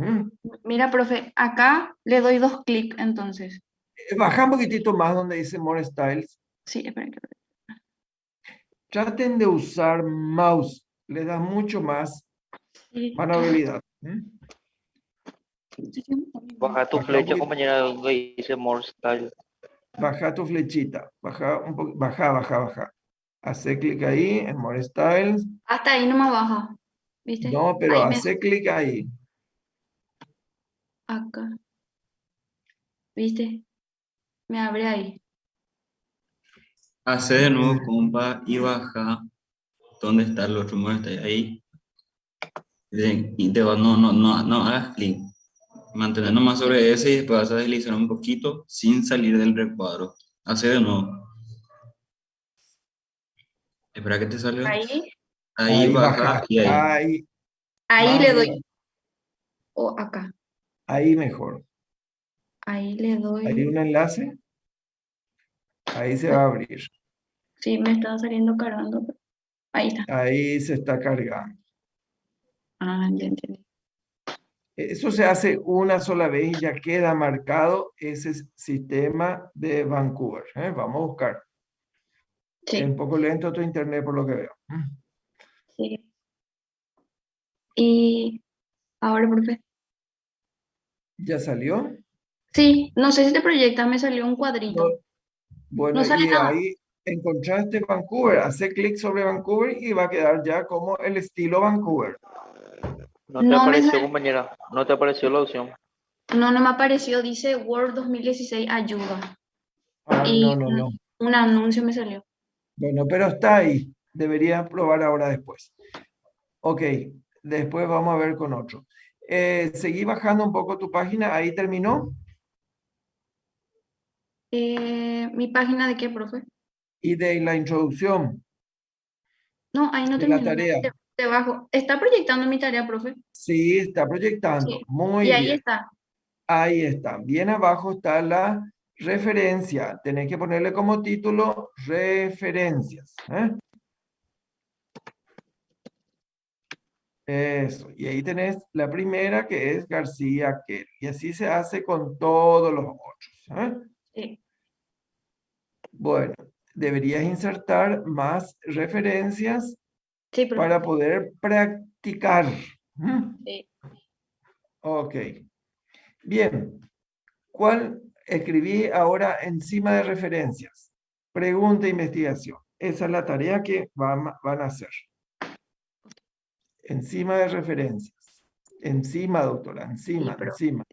Mira, profe, acá le doy 2 clics entonces. Baja un poquitito más donde dice More Styles. Sí, espera que. Traten de usar mouse. Le da mucho más Sí. maniobrabilidad. Baja tu Baja un flecha, poquito. compañera, donde dice More Style. Baja tu flechita. Baja un poco. Baja. Hace clic ahí en More Styles. Hasta ahí no me baja. ¿Viste? No, pero Ahí me hace clic ahí. acá. ¿Viste? Me abre ahí. Hace de nuevo, compa, y baja. ¿Dónde está el otro muerto? Ahí. Y te va, no hagas clic. Mantener nomás sobre ese y después vas a deslizar un poquito sin salir del recuadro. Hace de nuevo. Espera que te salga. Ahí. Ahí baja baja. y ahí. Ahí. Ahí Más le arriba. doy. O acá. Ahí mejor. Ahí le Hay doy. un enlace. Ahí se va a abrir. Sí, me está saliendo cargando. Ahí está. Ahí se está cargando. Ah, ya entendí. Eso se hace una sola vez y ya queda marcado ese sistema de Vancouver. Vamos a buscar. Es Sí, un poco lento tu internet por lo que veo. sí. Y ahora, profe. ¿Ya salió? Sí, no sé si te proyecta, me salió un No. cuadrito. Bueno, No sale y nada. ahí encontraste Vancouver. Hace clic sobre Vancouver y va a quedar ya como el estilo Vancouver. No te No me apareció, sale. compañera. No te apareció la opción. No me apareció. Dice Word 2016 ayuda. Ah, Y no. un anuncio me salió. Bueno, pero está ahí. Deberías probar ahora después. Ok, después vamos a ver con otro. Seguí bajando un poco tu página. Ahí terminó. ¿Mi página de qué, profe? Y de la introducción No, ahí no de la terminó. tarea. Debajo. ¿Está proyectando mi tarea, profe? Sí, está proyectando. Sí. Muy Y ahí bien. está. Ahí está. Bien abajo está la referencia. Tenés que ponerle como título referencias. Eso. Y ahí tenés la primera que es García Quer. Y así se hace con todos los otros. Sí, Bueno, deberías insertar más referencias sí, profe. para poder practicar. Sí. Ok. Bien. ¿Cuál escribí ahora encima de referencias? Pregunta e investigación. Esa es la tarea que van a hacer. Encima de referencias. Encima, doctora, Sí, encima, pero encima.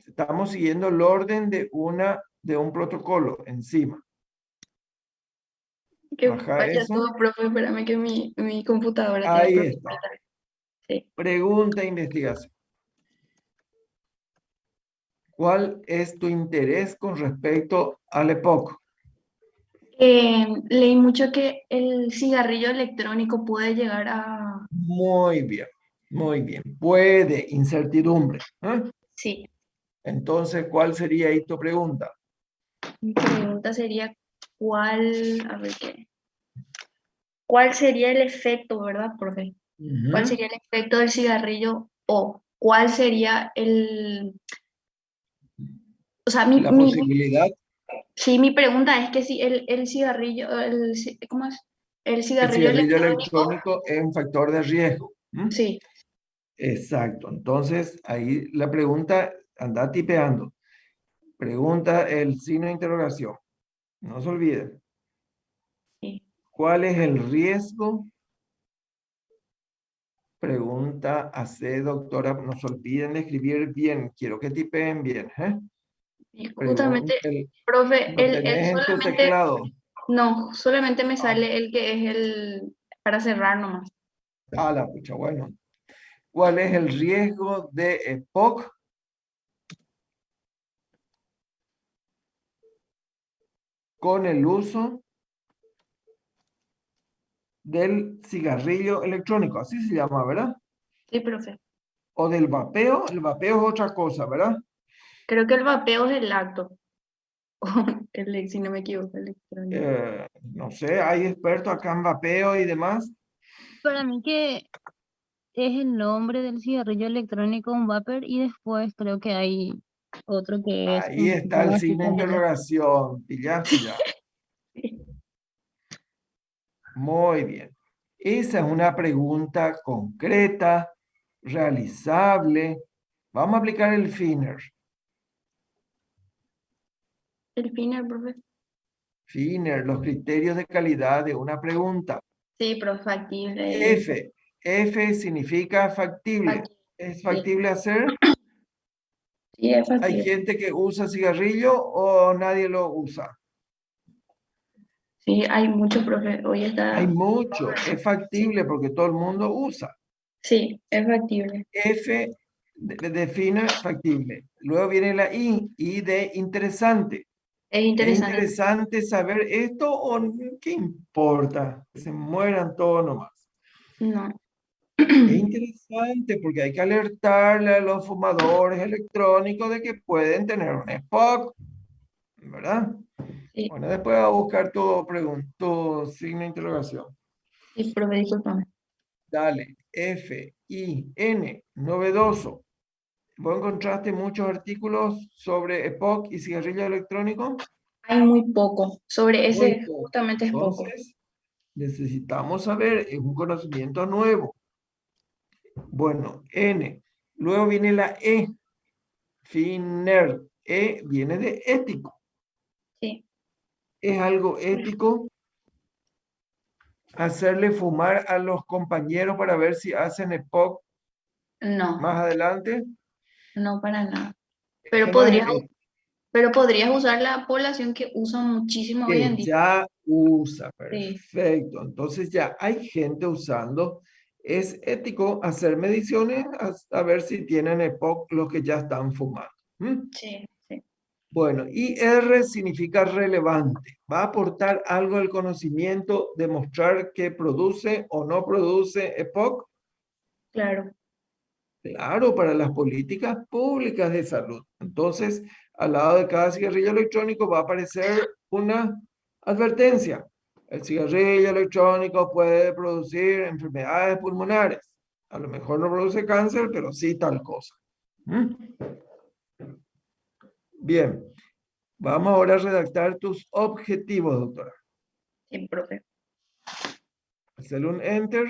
Estamos siguiendo el orden de un protocolo, encima. que Baja vaya eso. todo, profe. Espérame que mi computadora tiene Ahí problemas. está. Sí. Pregunta e investigación. ¿Cuál es tu interés con respecto al EPOC? Leí mucho que el cigarrillo electrónico puede llegar a... Muy bien. Muy bien. Puede, incertidumbre. ¿Eh? Sí. Entonces, ¿cuál sería ahí tu pregunta? Mi pregunta sería, a ver qué, ¿cuál sería el efecto, verdad, profe? ¿Cuál Ujú. sería el efecto del cigarrillo o cuál sería o sea, La posibilidad sí, mi pregunta es que si el cigarrillo, ¿cómo es? El el cigarrillo cigarrillo electrónico, electrónico es un factor de riesgo. ¿Mm? sí, Exacto. Entonces, ahí la pregunta, anda tipeando. Pregunta el signo de interrogación. No se olviden. sí. ¿Cuál es el riesgo? Pregunta hace doctora. No se olviden de escribir bien. Quiero que tipeen bien. ¿Eh? Y Pregunta, justamente, profe, ¿lo tenés en tu solamente, teclado? no, solamente me Ah, sale el que es para cerrar nomás. la pucha, bueno. ¿Cuál es el riesgo de EPOC con el uso del cigarrillo electrónico? Así se llama, ¿verdad? Sí, profe. O del vapeo. El vapeo es otra cosa, ¿verdad? Creo que el vapeo es el acto, si no me equivoco, electrónico. No sé, hay expertos acá en vapeo y demás. Para mí que es el nombre del cigarrillo electrónico, un vapor, y después creo que hay otro que es Ahí un está poquito el más signo de pequeño. interrogación. Pillaste ya. Muy bien. Esa es una pregunta concreta, realizable. Vamos a aplicar el FINER. El FINER, profe. FINER, los criterios de calidad de una pregunta. Sí, profe, factible. F significa factible. Factible, ¿Es sí. factible hacer? Sí, es ¿Hay factible. gente que usa cigarrillo o nadie lo usa? Sí, hay mucho, profe. Hoy Hay está. mucho. Es Sí, factible porque todo el mundo usa. sí, es factible. F define factible. Luego viene la I de interesante. Es ¿Es interesante. interesante saber esto o qué importa? Que se mueran todos nomás. No. Es interesante porque hay que alertarle a los fumadores electrónicos de que pueden tener un EPOC, ¿verdad? Sí, Bueno, después va a buscar tu signo de interrogación. sí, profe, discúlpame. Dale, F-I-N, novedoso. ¿Vos encontraste muchos artículos sobre EPOC y cigarrillo electrónico? Hay muy poco. Sobre Muy ese poco. justamente es poco. Entonces, necesitamos saber, es un conocimiento nuevo. Bueno, N. Luego viene la E, FINER. E viene de ético. Sí. ¿Es algo ético hacerle fumar a los compañeros para ver si hacen EPOC No, más adelante? no para nada. Es Pero que no es podrías, ético. pero podrías usar la población que usa muchísimo hoy Que en día. ya usa, Sí, perfecto. Entonces ya hay gente usando. Es ético hacer mediciones a ver si tienen EPOC los que ya están fumando. ¿Mm? sí, sí. Bueno, y R significa relevante. Va a aportar algo al conocimiento, demostrar que produce o no produce EPOC. Claro. Claro, para las políticas públicas de salud. Entonces, al lado de cada cigarrillo electrónico va a aparecer una advertencia. El cigarrillo electrónico puede producir enfermedades pulmonares. A lo mejor no produce cáncer, pero sí tal cosa. ¿Mm? Bien, vamos ahora a redactar tus objetivos, doctora. Sí, profe. Hacer un enter.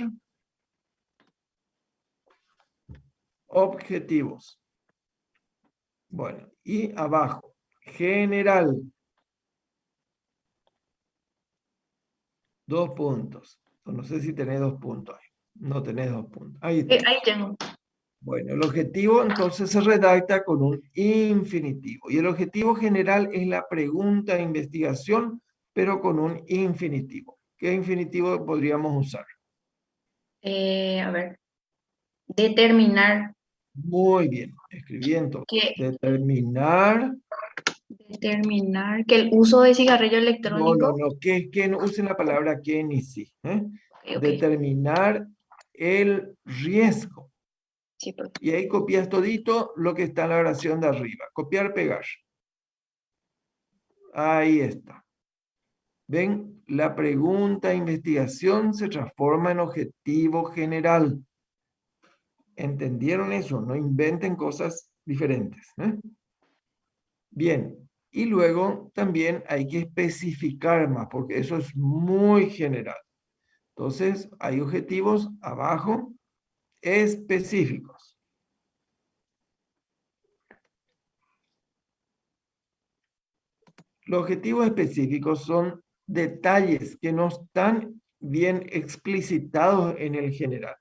Objetivos. Bueno, y abajo, general. 2 puntos. No sé si tenés 2 puntos ahí. No tenés 2 puntos. Ahí está. Ahí tengo. Bueno, el objetivo entonces se redacta con un infinitivo. Y el objetivo general es la pregunta de investigación, pero con un infinitivo. ¿Qué infinitivo podríamos usar? A ver, determinar Muy bien, escribí entonces. que, Determinar. que el uso de cigarrillo No, no, electrónico. no. Que no usen la palabra que ni sí. ¿Eh? Ok, ok. Determinar el riesgo. Sí, profe. Y ahí copias todito lo que está en la oración de arriba. Copiar, pegar. Ahí está. ¿Ven? La pregunta investigación se transforma en objetivo general. ¿Entendieron eso? No inventen cosas diferentes. Bien. Y luego también hay que especificar más, porque eso es muy general. Entonces, hay objetivos abajo específicos. Los objetivos específicos son detalles que no están bien explicitados en el general.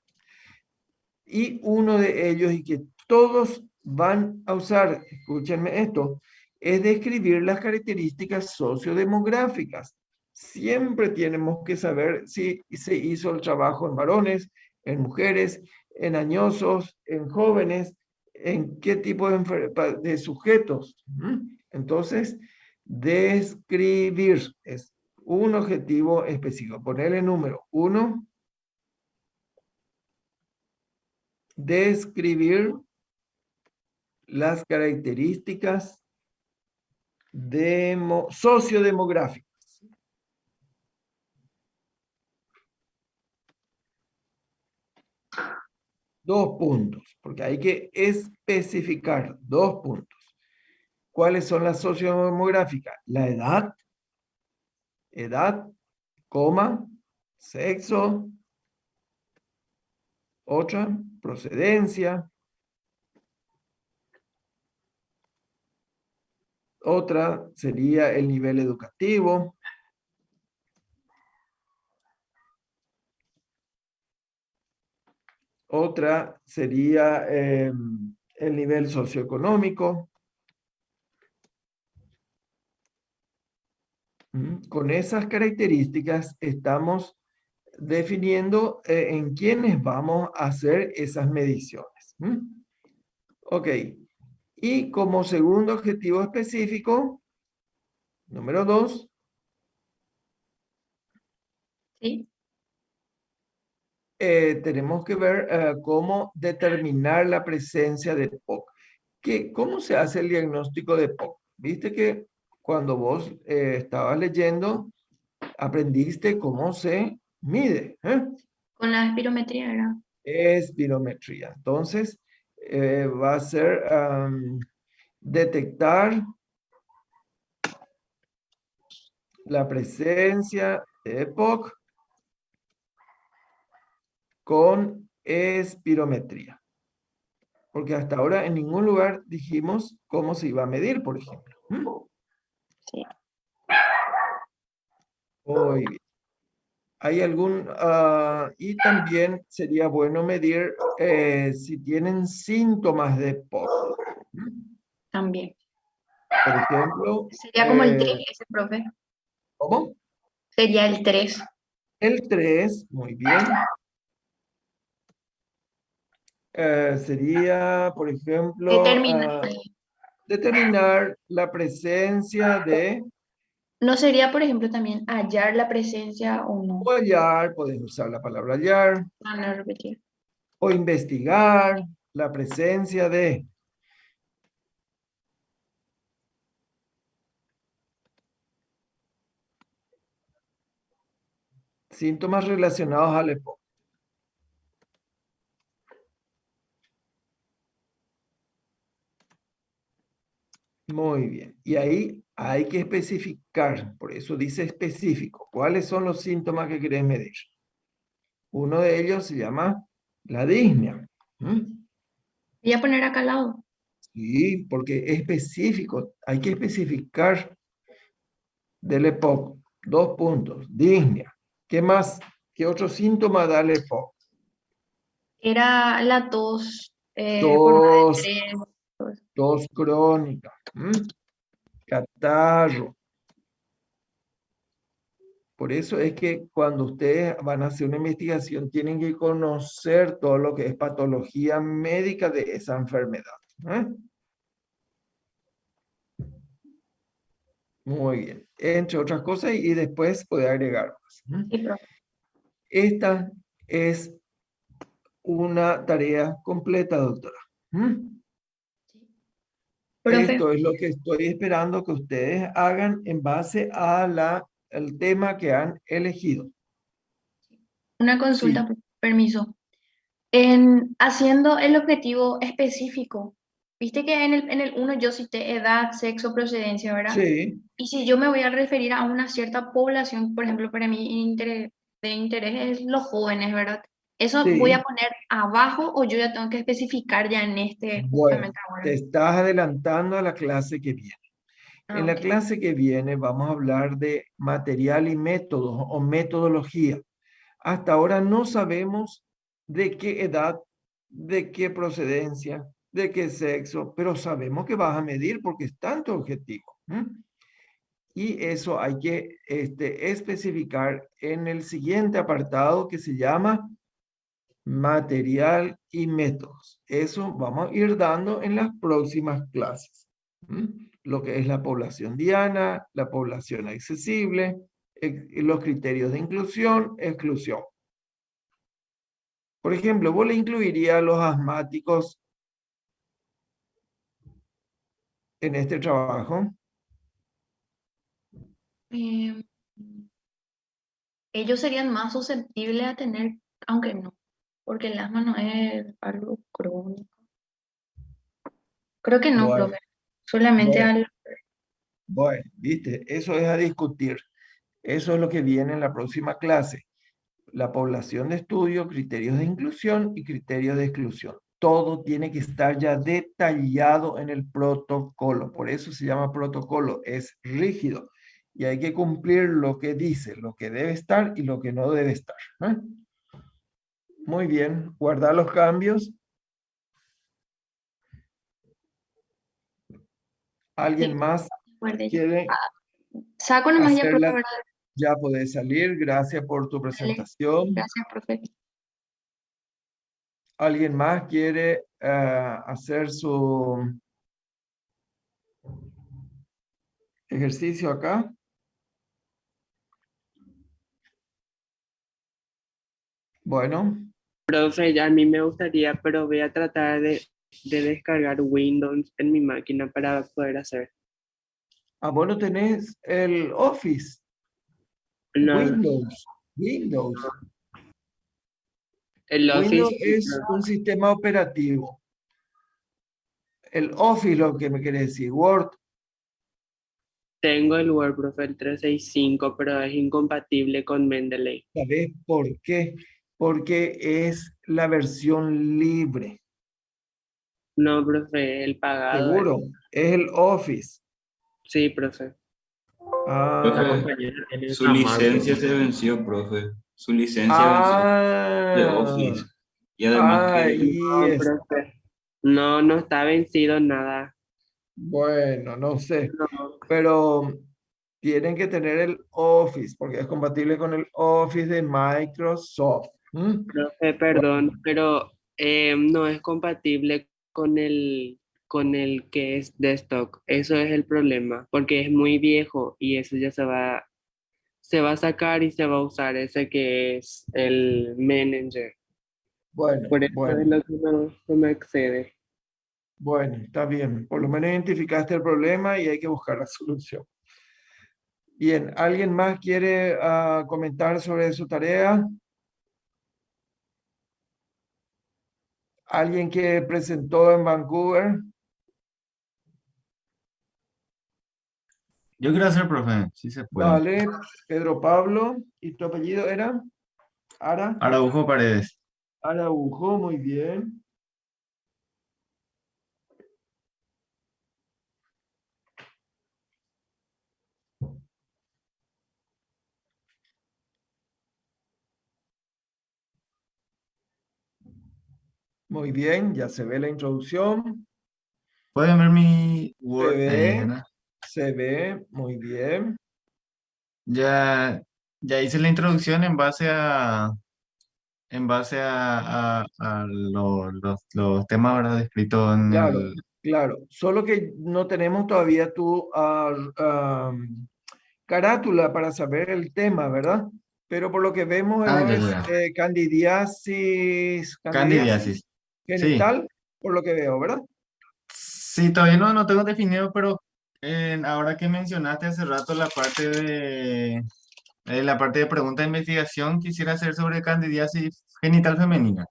Y uno de ellos, y que todos van a usar, escúchenme esto, es describir las características sociodemográficas. Siempre tenemos que saber si se hizo el trabajo en varones, en mujeres, en añosos, en jóvenes, en qué tipo de sujetos. Entonces, describir es un objetivo específico. Ponerle número 1. Describir las características sociodemográficas. Dos puntos, porque hay que especificar 2 puntos. ¿Cuáles son las sociodemográficas? La edad, coma, sexo, otra, procedencia, otra sería el nivel educativo, otra sería el nivel socioeconómico. Con esas características estamos definiendo en quiénes vamos a hacer esas mediciones. Ok. Y como segundo objetivo específico, número 2, Sí. tenemos que ver cómo determinar la presencia de POC. ¿Cómo se hace el diagnóstico de POC? Viste que cuando vos estabas leyendo, aprendiste cómo se mide. Con la espirometría, ¿verdad? Espirometría. Entonces, va a ser detectar la presencia de EPOC con espirometría. Porque hasta ahora en ningún lugar dijimos cómo se iba a medir, por ejemplo. Sí. Muy bien. ¿Hay algún... y también sería bueno medir si tienen síntomas de EPOC. También. Por ejemplo... Sería como el 3, ese, profe. ¿Cómo? Sería el 3. El 3, muy bien. Sería, por ejemplo, determinar la presencia de... ¿No sería, por ejemplo, también hallar la presencia o no? O hallar, podemos usar la palabra hallar. No repetir. O investigar la presencia de... síntomas relacionados al EPOC. Muy bien. Y ahí hay que especificar, por eso dice específico. ¿Cuáles son los síntomas que querés medir? Uno de ellos se llama la disnea. Voy a poner acá al lado. Sí, porque es específico. Hay que especificar del EPOC. 2 puntos. Disnea. ¿Qué más? ¿Qué otro síntoma da el EPOC? Era la tos por más Tos, de 3. tos crónica. Catarro. Por eso es que cuando ustedes van a hacer una investigación, tienen que conocer todo lo que es patología médica de esa enfermedad. Muy bien. Entre otras cosas, y después puede agregar más. Sí, profe. Esta es una tarea completa, doctora. ¿Mm? Profe, Esto es lo que estoy esperando que ustedes hagan en base a el tema que han elegido. una consulta, permiso. Haciendo el objetivo específico, viste que en el uno yo cité edad, sexo, procedencia, ¿verdad? Sí, Y si yo me voy a referir a una cierta población, por ejemplo, para mí de interés es los jóvenes, ¿verdad? ¿Eso voy a sí. poner abajo o yo ya tengo que especificar ya en este Bueno, justamente te ahora? estás adelantando a la clase que viene. Ah, En la ok. clase que viene vamos a hablar de material y métodos o metodología. Hasta ahora no sabemos de qué edad, de qué procedencia, de qué sexo, pero sabemos que vas a medir porque está en tu objetivo. Y eso hay que especificar en el siguiente apartado que se llama material y métodos. Eso vamos a ir dando en las próximas clases. Lo que es la población diana, la población accesible, los criterios de inclusión, exclusión. Por ejemplo, vos le incluirías a los asmáticos en este trabajo. Em, ellos serían más susceptibles a tener, aunque no, porque el asma no es algo crónico. Creo que no, Bueno, profe. Solamente bueno, al... bueno, viste, eso es a discutir. Eso es lo que viene en la próxima clase. La población de estudio, criterios de inclusión y criterios de exclusión. Todo tiene que estar ya detallado en el protocolo. Por eso se llama protocolo. Es rígido. Y hay que cumplir lo que dice, lo que debe estar y lo que no debe estar. Muy bien. Guardar los cambios. ¿Alguien Sí, más recuerde ya. quiere Saco nomás ya, profe, hacerla? ¿verdad? Ya podés salir. Gracias por tu Dale. presentación. Gracias, profe. ¿Alguien más quiere hacer su ejercicio acá? Bueno, Profe, a mí me gustaría, pero voy a tratar de descargar Windows en mi máquina para poder hacer. vos no tenés el Office, No, Windows. el Windows Office, es un sistema operativo. El Office, lo que me quiere decir, Word. tengo el Word, profe, el 365, pero es incompatible con Mendeley. ¿Sabés por qué? Porque es la versión libre. No, profe, el pagado es. Seguro, es el Office. Sí, profe. La Ah, Profe, compañera tiene su una Marvel. licencia se venció, profe. Su licencia venció de ah, Office. Y además que ahí No, es. profe. No, no está vencido nada. Bueno, no sé, No, pero tienen que tener el Office porque es compatible con el Office de Microsoft. profe, Bueno, perdón, pero no es compatible con el que es de stock. Eso es el problema, porque es muy viejo y eso ya se va a sacar y se va a usar ese que es el manager. bueno, Por eso bueno, es lo que no me excede. bueno, está bien. Por lo menos identificaste el problema y hay que buscar la solución. Bien, ¿alguien más quiere comentar sobre su tarea? ¿Alguien que presentó en Vancouver? Yo quiero hacer, profe, si se puede. Dale, Pedro Pablo. ¿Y tu apellido era? Ara. Araujo Paredes. Araujo, muy bien. Muy bien, ya se ve la introducción. Pueden ver mi Se Word ahí, ve, ¿verdad? se ve, muy bien. Ya, ya hice la introducción en base a los temas, ¿verdad? Descritos en Claro, el... claro. Solo que no tenemos todavía tu carátula para saber el tema, ¿verdad? pero por lo que vemos Ah, ya, es ya, ya. candidiasis Candidiasis. Sí. genital, por lo que veo, ¿verdad? Sí, todavía no tengo definido, pero ahora que mencionaste hace rato la parte de pregunta de investigación, quisiera hacer sobre candidiasis genital femenina,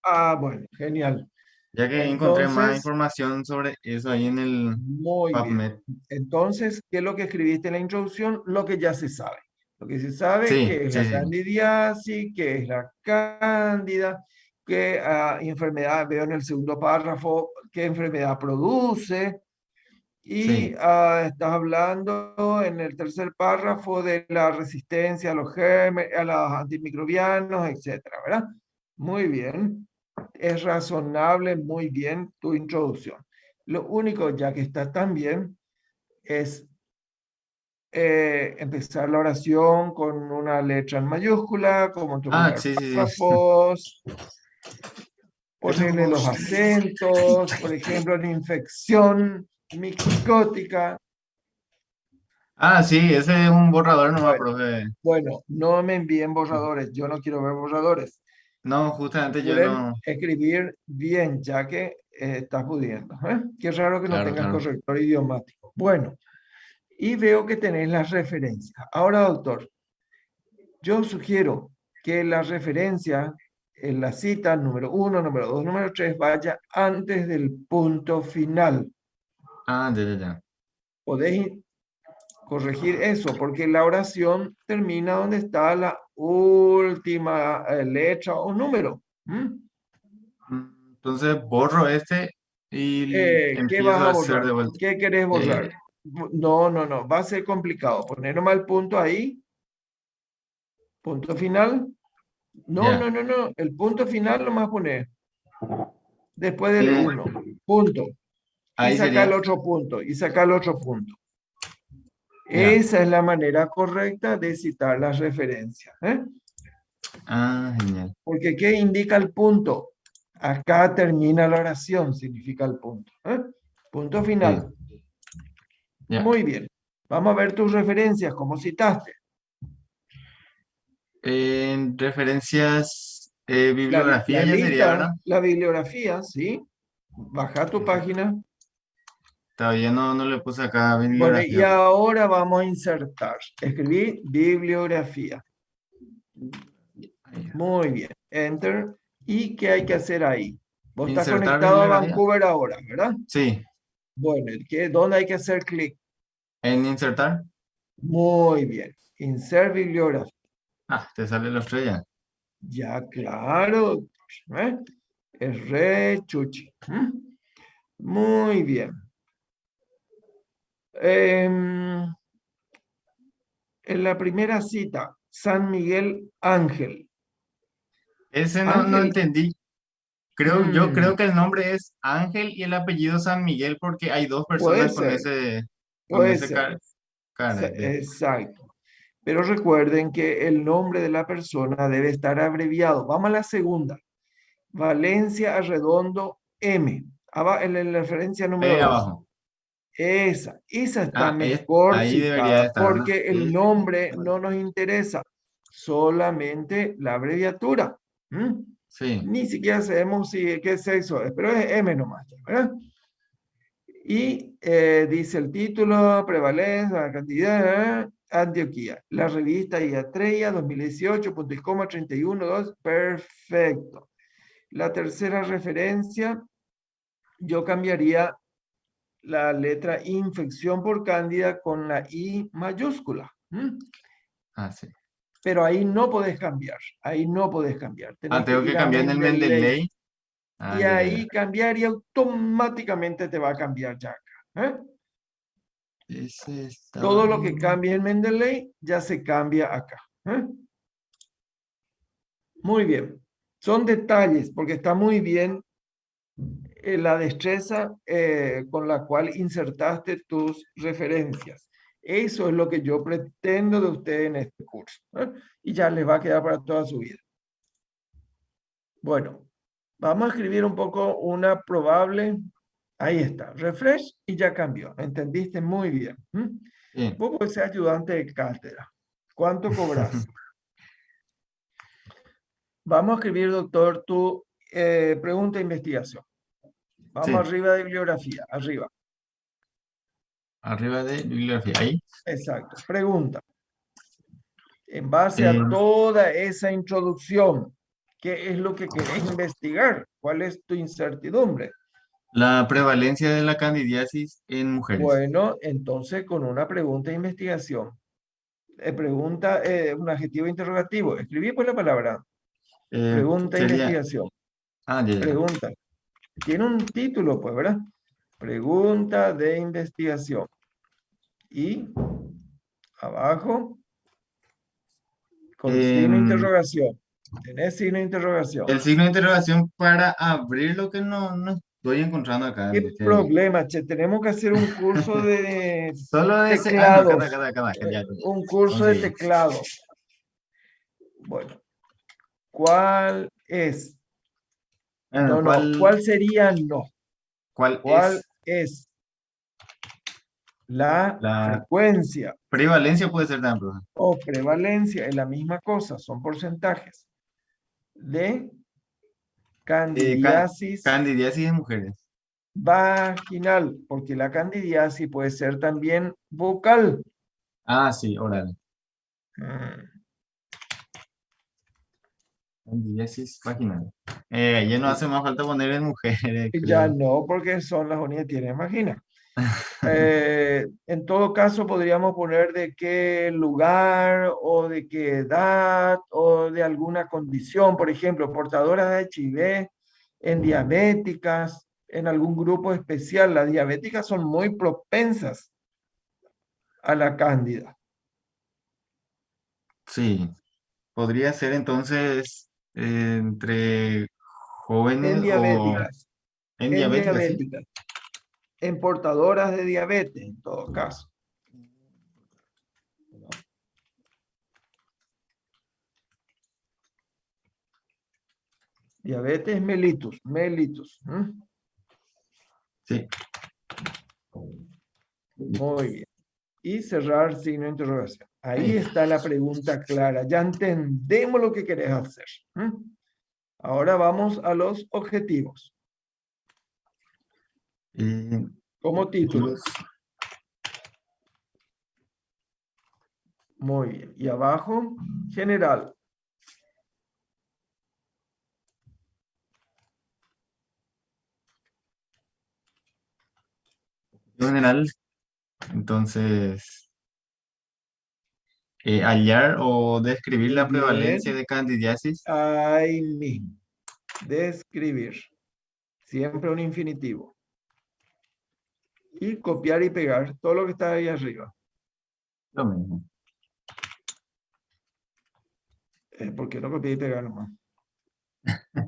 Ah, bueno, genial. ya que encontré más Entonces, información sobre eso ahí en el muy bien. PubMed. Entonces, ¿qué es lo que escribiste en la introducción? Lo que ya se sabe. Lo que se sabe Sí, que es sí, la sí. candidiasis, que es la cándida, qué enfermedad, veo en el segundo párrafo, qué enfermedad produce. Y Sí, estás hablando en el tercer párrafo de la resistencia a los gérmenes, a los antimicrobianos, etcétera, ¿verdad? Muy bien. Es razonable, muy bien tu introducción. Lo único, ya que está tan bien, es empezar la oración con una letra en mayúscula, como en tu ah, primer sí, sí, sí. párrafos, Eso ponerle los vos. acentos, por ejemplo, en infección micótica. Ah, sí, ese es un borrador nomás, Bueno, profe. bueno, no me envíen borradores, yo no quiero ver borradores. No, justamente yo Procuren no. escribir bien, ya que estás pudiendo. ¿Eh? Qué raro que no Claro, tengas claro. corrector idiomático. Bueno, y veo que tenéis las referencias. Ahora, doctor, yo sugiero que la referencia en la cita número 1, número 2, número 3 vaya antes del punto final. Ah, ya, ya, ya. Podéis corregir eso, porque la oración termina donde está la última letra o número. ¿Mm? Entonces borro este y ¿Qué empiezo vas a a hacer borrar? de vuelta. ¿Qué querés borrar? Eh, No, no, no, va a ser complicado. Poner nomás el punto ahí, punto final. No, ya. no, no, no, el punto final nomás poner después del Eh, 1, punto. Y ahí saca el sería. otro punto, y saca el otro punto. Ya. Esa es la manera correcta de citar las referencias. ¿Eh? Ah, genial. Porque ¿qué indica el punto? Acá termina la oración, significa el punto. ¿Eh? Punto Sí, final. ya. Muy bien. Vamos a ver tus referencias, como citaste. En referencias, La bibliografía ya sería, lista, ¿verdad? la bibliografía, ¿sí? Baja tu página. Todavía no le puse acá Bueno, y bibliografía. ahora vamos a insertar. Escribí bibliografía. Ahí. Muy bien. Enter. ¿Y qué hay que hacer ahí? Vos estás Insertar conectado a bibliografía. Vancouver ahora, ¿verdad? Sí, Bueno, ¿dónde hay que hacer clic? en insertar. Muy bien. Insert bibliografía. Ah, te sale la estrella. Ya, claro. ¿Eh? Es re chuchi. Muy bien. En la primera cita, San Miguel Ángel. Ese no Ángel, entendí. Yo creo mm, que el nombre es Ángel y el apellido San Miguel porque hay dos puede personas ser, con puede ese ser. carácter. Exacto. Pero recuerden que el nombre de la persona debe estar abreviado. Vamos a la segunda. Valencia Arredondo M. En la referencia número P 2. abajo. Esa está Ah, mejor ahí debería de citada estar, ¿verdad? porque el nombre no nos interesa, solamente la abreviatura. ¿Mm? Sí. Ni siquiera sabemos qué es eso, pero es M nomás, ¿verdad? Y dice el título, prevalencia, la cantidad, Antioquía. La revista Iatreya 2018, punto y coma 31, 2, perfecto. La tercera referencia, yo cambiaría la letra infección por cándida con la I mayúscula. Ah, sí. Pero ahí no podés cambiar, ahí no podés cambiar. Ah, Tenés que tengo que ir a cambiar en el Mendeley Mendeley. y Ah, ya, ya, ya. ahí cambiar y automáticamente te va a cambiar ya acá. ¿Eh? Ese Todo estaba lo que en... cambie en Mendeley ya se cambia acá. ¿Eh? Muy bien. Son detalles porque está muy bien la destreza con la cual insertaste tus referencias. Eso es lo que yo pretendo de usted en este curso. ¿Eh? Y ya les va a quedar para toda su vida. Bueno, vamos a escribir un poco una probable. Ahí está, refresh y ya cambió. ¿Entendiste? Muy bien. Sí. Vos podés ser ayudante de cátedra. ¿Cuánto cobras? Vamos a escribir, doctor, tu pregunta de investigación. Vamos Sí, arriba de bibliografía, arriba. arriba de bibliografía. Ahí. Exacto. Pregunta. En base a Eh, toda esa introducción, ¿qué es lo que querés investigar? ¿Cuál es tu incertidumbre? la prevalencia de la candidiasis en mujeres. Bueno, entonces con una pregunta de investigación. Pregunta, un adjetivo interrogativo. Escribí pues la palabra. Pregunta de Sería, investigación. ya, ya. Pregunta. Tiene un título, pues, ¿verdad? Pregunta de investigación. Y abajo, con signo de Em, interrogación. ¿Tenés signo de interrogación? el signo de interrogación para abrir lo que no estoy encontrando acá. ¿Qué problema, che? Tenemos que hacer un curso de Solo ese, no, teclados. ya, Un curso de conseguí. teclado. Bueno, ¿cuál es? No, ¿cuál sería? No. ¿Cuál ¿Cuál es es la la frecuencia prevalencia? Puede ser también, profe. o prevalencia? Es la misma cosa, son porcentajes de candidiasis Candidiasis en mujeres. vaginal, porque la candidiasis puede ser también bucal. Sí, oral. Mm, Candidiasis vaginal. Ya no sí. hace más falta poner en mujeres, Ya creo. no, porque son las unidades que tienen vagina. En todo caso, podríamos poner de qué lugar o de qué edad o de alguna condición, por ejemplo, portadoras de HIV, en diabéticas, en algún grupo especial. Las diabéticas son muy propensas a la cándida. Sí, podría ser entonces entre En jóvenes o diabéticas, en en diabéticas, sí. diabéticas, en portadoras de diabetes, en todo caso. Diabetes mellitus, mellitus. Sí. Muy bien. Y cerrar signo de interrogación. Ahí está la pregunta clara. Ya entendemos lo que querés hacer. Ahora vamos a los objetivos. Como título. Objetivos. Muy bien. Y abajo, general. General, entonces, hallar o describir Muy la prevalencia bien. de candidiasis. Ahí mismo. Describir. Siempre un infinitivo. Y copiar y pegar todo lo que está ahí arriba. Lo mismo. ¿Por qué no copiar y pegar nomás?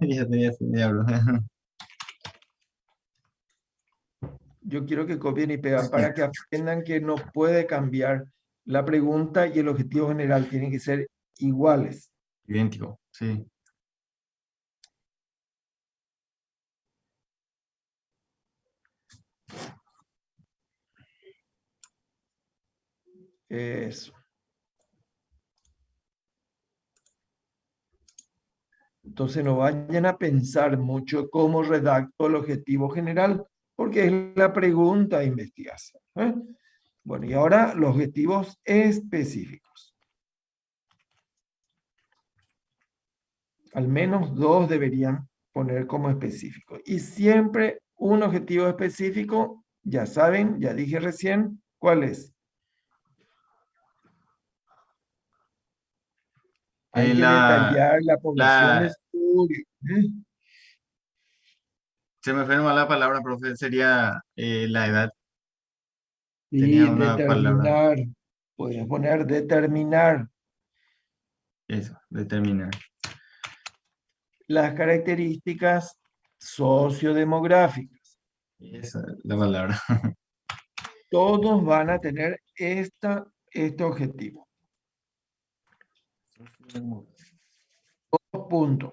Ya hablo. Yo quiero que copien y pegan para que aprendan que no puede cambiar la pregunta y el objetivo general. Tienen que ser iguales. Idéntico, sí. Eso. Entonces no vayan a pensar mucho cómo redacto el objetivo general, porque es la pregunta de investigación. Bueno, y ahora los objetivos específicos. Al menos dos deberían poner como específico. Y siempre un objetivo específico, ya saben, ya dije recién, ¿cuál es? Hay que detallar la población de la, estudio. Se me fue nomás la palabra, profe, sería la edad. Tenía Y una palabra, determinar, puedes poner determinar eso, determinar. las características sociodemográficas. Esa es la palabra. Todos van a tener este objetivo. 2 puntos,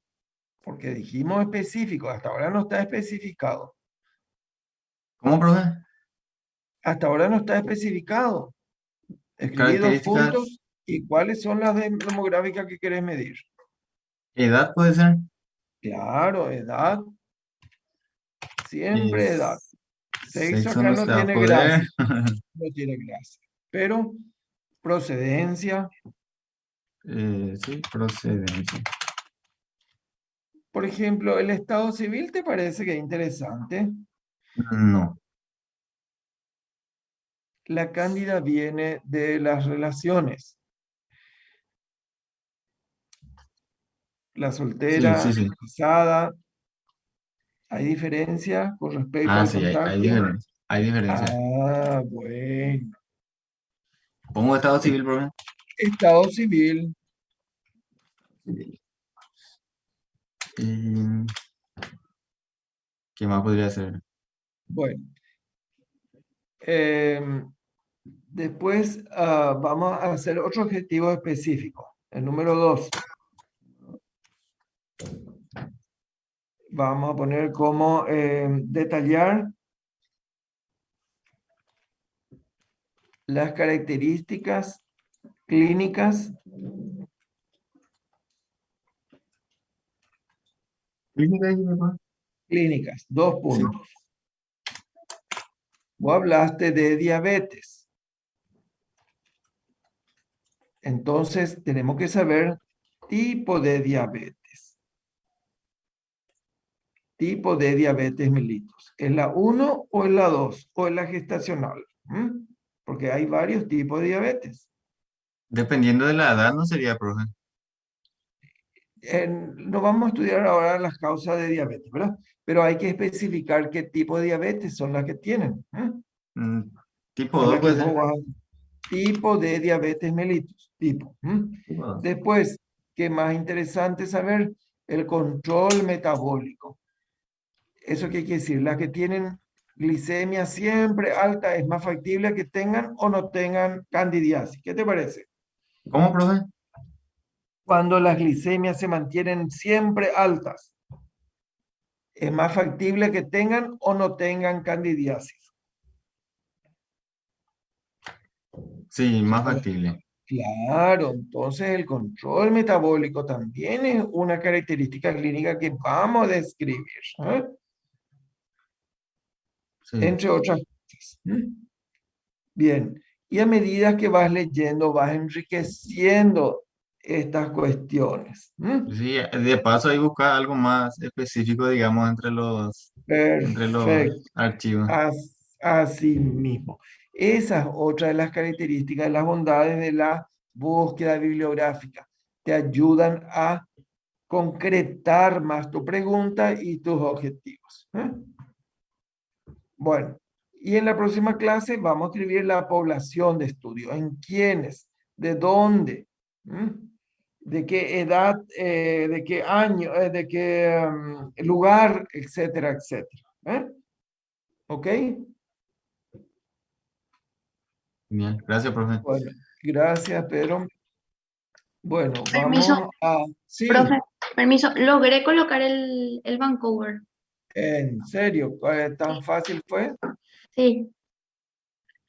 porque dijimos específico, hasta ahora no está especificado. ¿Cómo, profe? Hasta ahora no está especificado. Escribí 2 Características, puntos y cuáles son las demográficas que querés medir. ¿Edad puede ser? Claro, edad, siempre edad. Es Sexo sexo acá no no está tiene poder. gracia, no tiene gracia. Pero procedencia, Sí, procedencia. por ejemplo, el estado civil, ¿te parece que es interesante? No. La cándida viene de las relaciones. La Sí, soltera, sí, sí. casada, ¿hay diferencia con respecto Ah, al sí, hay contacto? diferencia. Hay diferencia. Ah, bueno. ¿Cómo estado civil, profe? Estado civil, Sí. ¿Y qué más podría ser? bueno. Después vamos a hacer otro objetivo específico. El número 2. Vamos a poner como detallar las características clínicas. Clínica y demás. Clínicas, 2 Sí. puntos. Vos hablaste de diabetes. Entonces tenemos que saber tipo de diabetes. Tipo de diabetes mellitus. ¿Es la 1 o es la 2 o es la gestacional? ¿Mm? Porque hay varios tipos de diabetes. Dependiendo de la edad, no sería, profe. No vamos a estudiar ahora las causas de diabetes, ¿verdad? Pero hay que especificar qué tipo de diabetes son las que tienen. Mm, Tipo Son 2 las que puede vos ser. vas tipo de diabetes mellitus, tipo. Tipo 2. Después, ¿qué más interesante saber? El control metabólico. ¿Eso qué quiere decir? Las que tienen glicemia siempre alta, es más factible que tengan o no tengan candidiasis. ¿Qué te parece? ¿Cómo, profe? Cuando las glicemias se mantienen siempre altas, es más factible que tengan o no tengan candidiasis. Sí, más factible. Claro, entonces el control metabólico también es una característica clínica que vamos a describir, ¿eh? Sí. Entre otras cosas. Bien, y a medida que vas leyendo, vas enriqueciendo estas cuestiones. Sí, de paso ahí buscar algo más específico, digamos, entre los Perfecto, archivos. así mismo. Esa es otra de las características, las bondades de la búsqueda bibliográfica. Te ayudan a concretar más tu pregunta y tus objetivos. Bueno, y en la próxima clase vamos a escribir la población de estudio, en quiénes, de dónde, de qué edad, de qué año, de qué lugar, etcétera, etcétera. ¿Ok? Bien, gracias, profe. Bueno, gracias, Pedro. Bueno, Permiso, vamos a... profe, Sí, permiso. Logré colocar el Vancouver. en serio, ¿tan Sí, fácil fue? sí.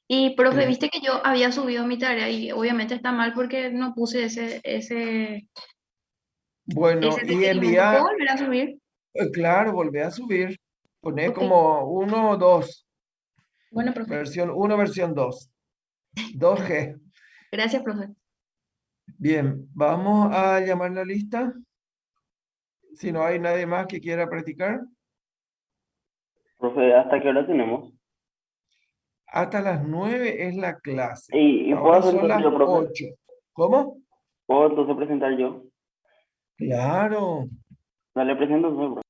Y, profe, Bien. viste que yo había subido mi tarea y obviamente está mal porque no puse Bueno, ese y requerimiento. ¿Puedo envía, volver a subir? claro, volvé a subir. Poné Ok. como 1 o 2. Bueno, profe. Versión 1, versión 2. 2G. Gracias, profe. Bien, vamos a llamar la lista. Si no hay nadie más que quiera practicar. Profe, ¿hasta qué hora tenemos? Hasta las 9 es la clase. ¿Y puedo Ahora hacer son entonces las yo, profe? 8. ¿Cómo? ¿Puedo entonces presentar yo? Claro, Dale, presento entonces, profe.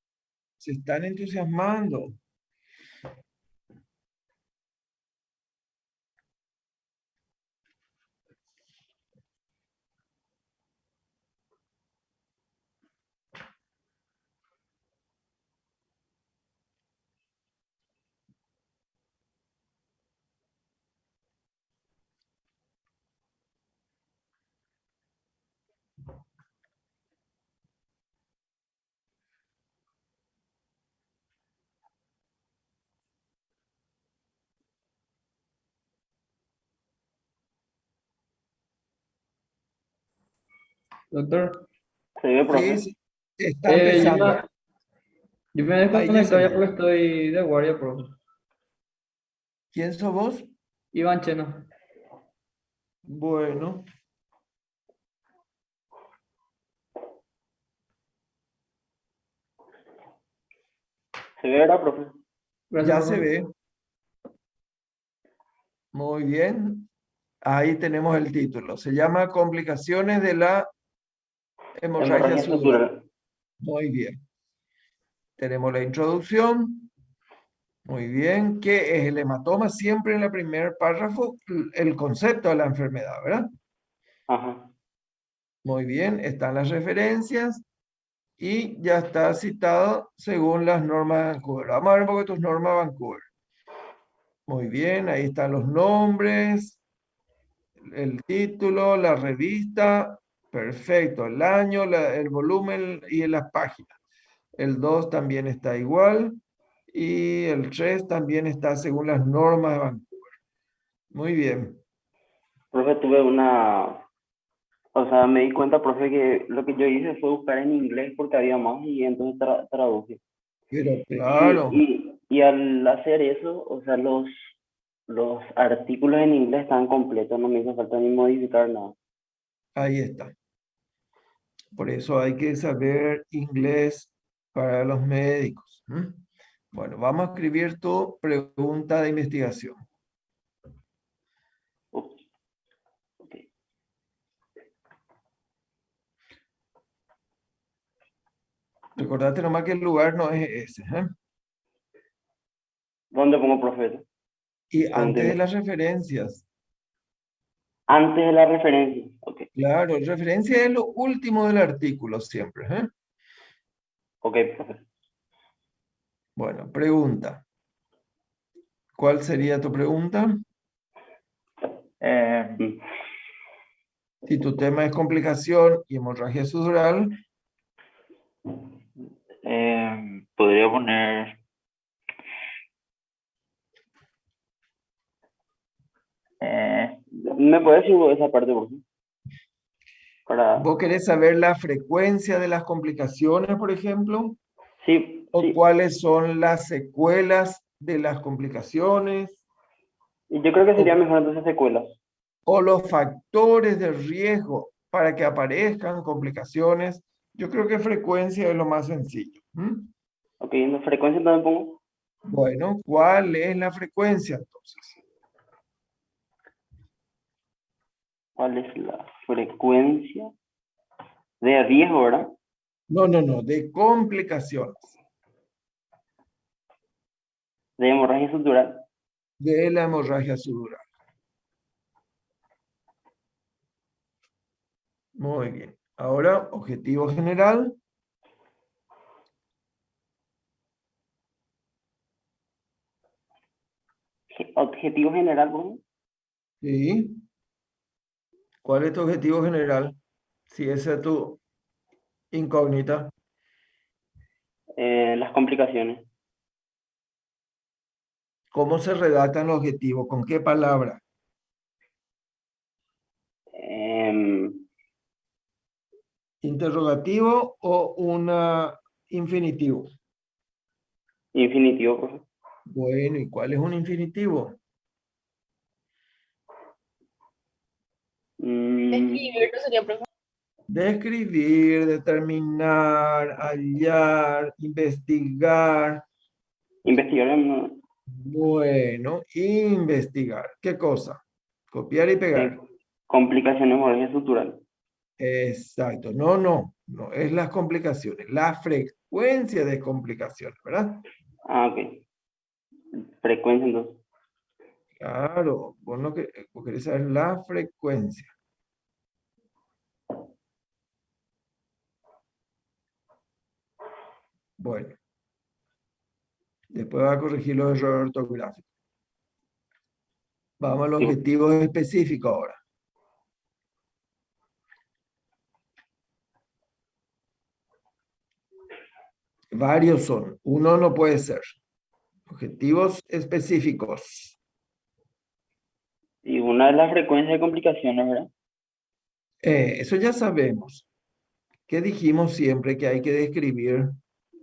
se están entusiasmando. Doctor, ¿Se ve, Sí, profe? sí, Está Yo empezando. me he Ahí ya se desconectado ya ve. porque estoy de guardia, profe. ¿Quién sos vos? Iván Chena. Bueno, ¿Se ve, verdad, profe? Gracias, ya se profe. ve. Muy bien. Ahí tenemos el título. Se llama Complicaciones de la hemorragia Hemorragia subdural. subdural. Muy bien. Tenemos la introducción. Muy bien. ¿Qué es el hematoma? Siempre en el primer párrafo, el concepto de la enfermedad, ¿verdad? Ajá. Muy bien. Están las referencias y ya está citado según las normas de Vancouver. Vamos a ver un poco tus normas de Vancouver. Muy bien. Ahí están los nombres, el título, la revista. Perfecto. El año, el volumen y las páginas. El 2 también está igual. Y el 3 también está según las normas de Vancouver. Muy bien. Profe, tuve una... O sea, me di cuenta, profe, que lo que yo hice fue buscar en inglés porque había más y entonces traduje. Pero claro, Y al hacer eso, o sea, los artículos en inglés están completos, no me hizo falta ni modificar nada. ahí está. Por eso hay que saber inglés para los médicos. ¿M? Bueno, vamos a escribir tu pregunta de investigación. Ups, ok. Recordate nomás que el lugar no es ese. ¿Eh? ¿Dónde pongo, profe? Y No antes de entiendo. las referencias. Antes de la referencia. Ok, Claro, referencia es lo último del artículo siempre. ¿Eh? ok, profe. Bueno, pregunta. ¿Cuál sería tu pregunta? Mm, Si tu tema es complicación y hemorragia subdural, podría poner... ¿me puedes decir esa parte, por favor? Para... ¿vos querés saber la frecuencia de las complicaciones, por ejemplo? Sí, ¿O sí. cuáles son las secuelas de las complicaciones? Yo creo que ¿O, sería mejor entonces secuelas. o los factores de riesgo para que aparezcan complicaciones? Yo creo que frecuencia es lo más sencillo. ¿M? Ok, en la frecuencia también pongo. Bueno, ¿cuál es la frecuencia entonces? ¿Cuál es la frecuencia de riesgo, verdad? No, no, no, de complicaciones De hemorragia subdural. de la hemorragia subdural. Muy bien. Ahora, objetivo general. Objetivo general, por favor. Sí. ¿Cuál es tu objetivo general? Si esa es tu incógnita. Las complicaciones. ¿Cómo se redacta el objetivo? ¿Con qué palabra? Em, ¿Interrogativo o un infinitivo? infinitivo, por favor. Bueno, ¿y cuál es un infinitivo? Escribirlo sería, profe. Describir, determinar, hallar, investigar. Investigar. No, Bueno, investigar. ¿Qué cosa? Copiar y pegar. complicaciones de hemorragia subdural. Exacto. No, no, no es las complicaciones, la frecuencia de complicaciones, ¿verdad? Ah, ok. Frecuencia, entonces. Claro, vos querés saber la frecuencia. Bueno, después va a corregir los errores ortográficos. Vamos a los Sí. objetivos específicos ahora. Varios son, uno no puede ser. Objetivos específicos. Y una de las frecuencias de complicaciones, ¿verdad? Eso ya sabemos. ¿Qué dijimos siempre que hay que describir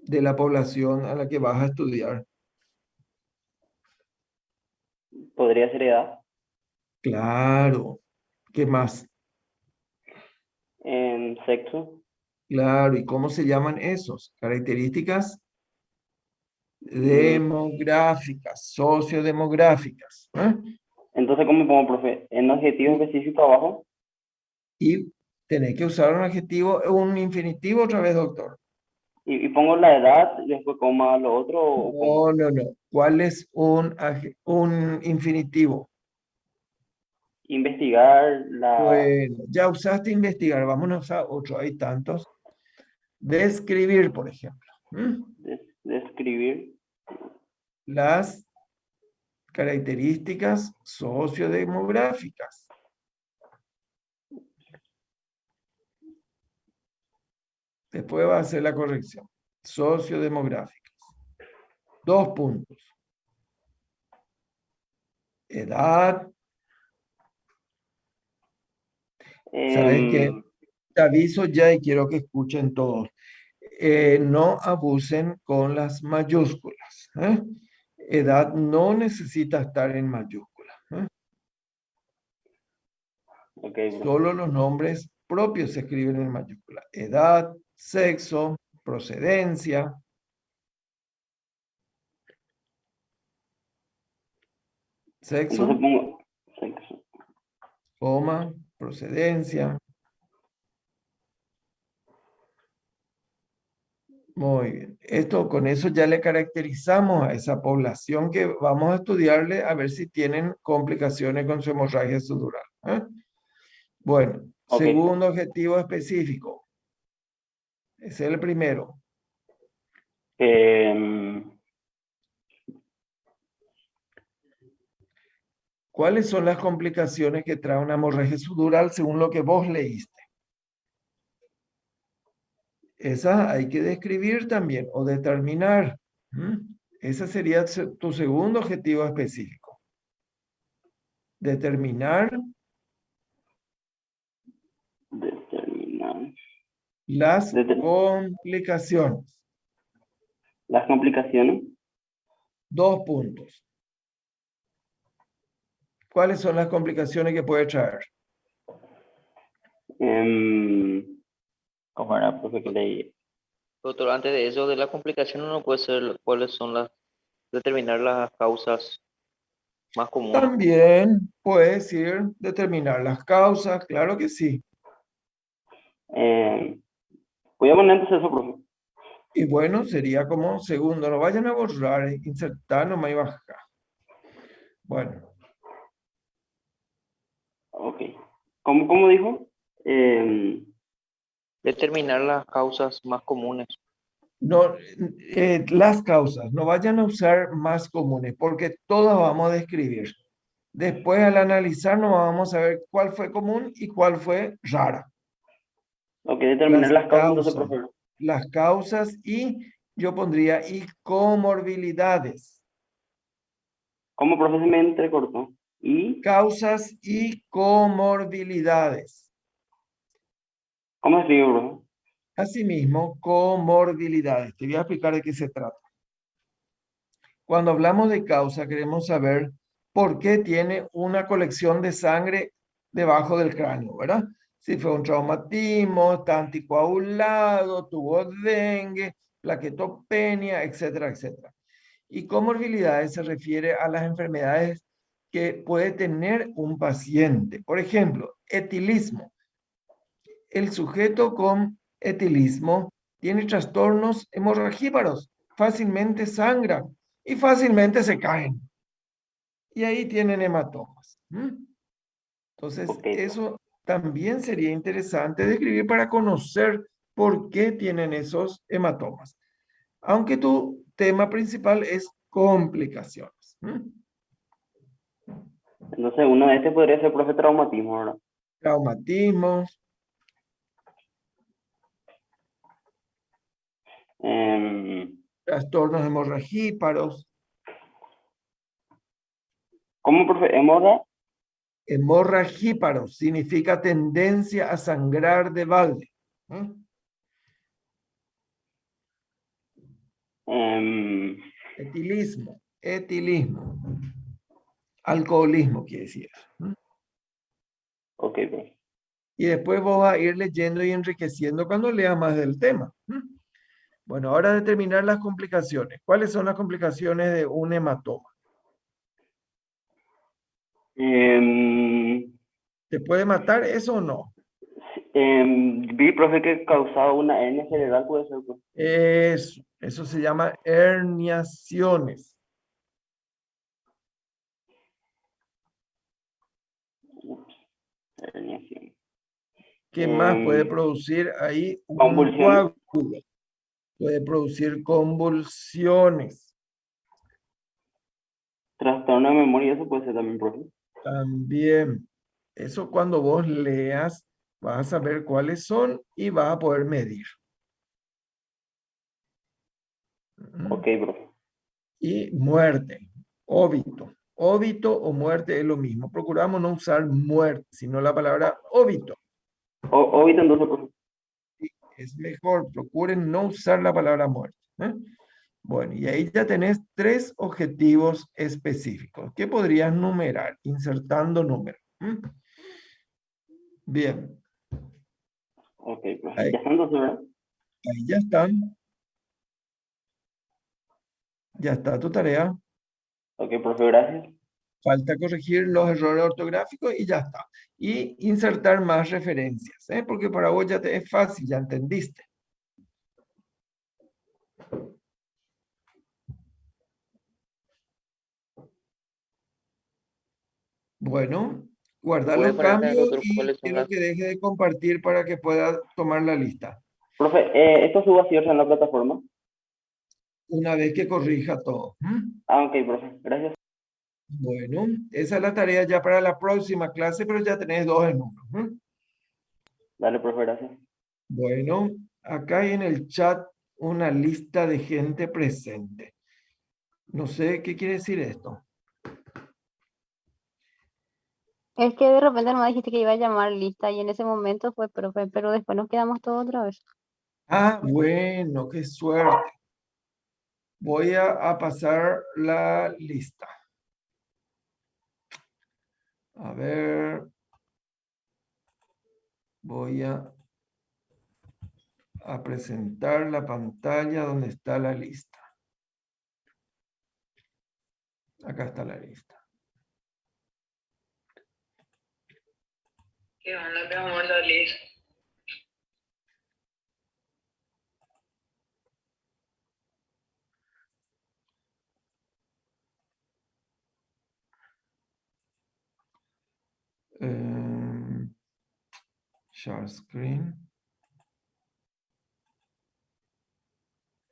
de la población a la que vas a estudiar? Podría ser edad, Claro. ¿Qué más? sexo, Claro. ¿Y cómo se llaman esos? Características mm, demográficas, sociodemográficas. ¿Eh? entonces, ¿cómo pongo, profe? En adjetivo específico abajo, Y tenés que usar un adjetivo, un infinitivo otra vez, doctor. y pongo la edad, y después coma lo otro, o cómo. No. ¿Cuál es un infinitivo? Investigar la, Bueno, ya usaste investigar, vámonos a otro, hay tantos. Describir, por ejemplo. ¿Mm? describir, Las características sociodemográficas. Después va a hacer la corrección. Sociodemográficas. 2 puntos. Edad. ¿Sabes qué? em, Te aviso ya y quiero que escuchen todos. No abusen con las mayúsculas. ¿Eh? Edad no necesita estar en mayúsculas. ¿Eh? ok, profe. Solo los nombres propios se escriben en mayúscula. Edad, sexo, procedencia. Sexo, Entonces pongo sexo. coma, procedencia. Muy bien. Con eso ya le caracterizamos a esa población que vamos a estudiarle a ver si tienen complicaciones con su hemorragia subdural. ¿Eh? Bueno, Ok, segundo objetivo específico. Ese es el primero. em, ¿Cuáles son las complicaciones que trae una hemorragia subdural según lo que vos leíste? Esa hay que describir también o determinar. ¿Mm? Ese sería tu segundo objetivo específico. Determinar determinar. las Deter- complicaciones. las complicaciones. 2 puntos. ¿Cuáles son las complicaciones que puede traer? ¿Cómo era, profe, que leí? Doctor, antes de eso, de la complicación, uno puede ser cuáles son determinar las causas más comunes. También puede decir determinar las causas, claro que sí. Voy a poner entonces eso, profe. Y bueno, sería como segundo, no vayan a borrar, insertar nomás y bajar. Bueno, Ok. ¿Cómo dijo? Determinar las causas más comunes. no, las causas, no vayan a usar más comunes, porque todas vamos a describir. Después, al analizar, nos vamos a ver cuál fue común y cuál fue rara. Ok, determinar las causas, entonces, Causas, profe. las causas y yo pondría y comorbilidades. ¿Cómo, profe, se me entrecortó? ¿Y Causas y comorbilidades. cómo escribo, profe? Asimismo, comorbilidades. Te voy a explicar de qué se trata. Cuando hablamos de causa, queremos saber por qué tiene una colección de sangre debajo del cráneo, ¿verdad? Si fue un traumatismo, está anticoagulado, tuvo dengue, plaquetopenia, etcétera, etcétera. Y comorbilidades se refiere a las enfermedades que puede tener un paciente. Por ejemplo, etilismo. El sujeto con etilismo tiene trastornos hemorragíparos, fácilmente sangran y fácilmente se caen. Y ahí tienen hematomas. Entonces, Ok, profe. eso también sería interesante describir para conocer por qué tienen esos hematomas. Aunque tu tema principal es complicaciones. Entonces, uno de este podría ser, profe, traumatismo, ¿verdad? Traumatismos, Em, trastornos hemorragíparos, ¿Cómo, profe? ¿Hemorra? hemorragíparos significa tendencia a sangrar de balde. Em, Etilismo, etilismo. Alcoholismo quiere decir. ok, profe. Y después vos vas a ir leyendo y enriqueciendo cuando leas más del tema. Bueno, ahora determinar las complicaciones. ¿Cuáles son las complicaciones de un hematoma? Em, ¿Te puede matar eso o no? vi, profe, que causaba una hernia cerebral, puede ser, profe. Eso se llama herniaciones. Herniación. ¿Qué más puede Em, producir ahí? Un Convulsiones. coágulo. Puede producir convulsiones. Trastorno de memoria, eso puede ser también, profe. También. Eso cuando vos leas, vas a saber cuáles son y vas a poder medir. Ok, profe. Y muerte, óbito. Óbito o muerte es lo mismo. Procuramos no usar muerte, sino la palabra óbito. Óbito, entonces, profe. Es mejor, procuren no usar la palabra muerte. Bueno, y ahí ya tenés 3 objetivos específicos que podrías numerar, insertando números. Bien, Ok, profe. ahí, Ya están entonces, ¿verdad? ahí ya están. Ya está tu tarea. Ok, profe, gracias. Falta corregir los errores ortográficos y ya está. Y insertar más referencias, porque para vos ya te es fácil, ya entendiste. Bueno, guardar ¿Puede los parar cambios otro y cuáles son quiero las... que deje de compartir para que pueda tomar la lista. Profe, ¿esto suba cierto en la plataforma? Una vez que corrija todo. Ah, ok, profe, gracias. Bueno, esa es la tarea ya para la próxima clase, pero ya tenés 2 en 1. Dale, profe, gracias. Bueno, acá hay en el chat una lista de gente presente. No sé qué quiere decir esto. Es que de repente no dijiste que iba a llamar lista y en ese momento fue profe, pero después nos quedamos todos otra vez. Ah, bueno, qué suerte. Voy a pasar la lista. A ver. Voy a presentar la pantalla donde está la lista. Acá está la lista. ¿Qué onda? ¿Qué vamos a lista? Share screen.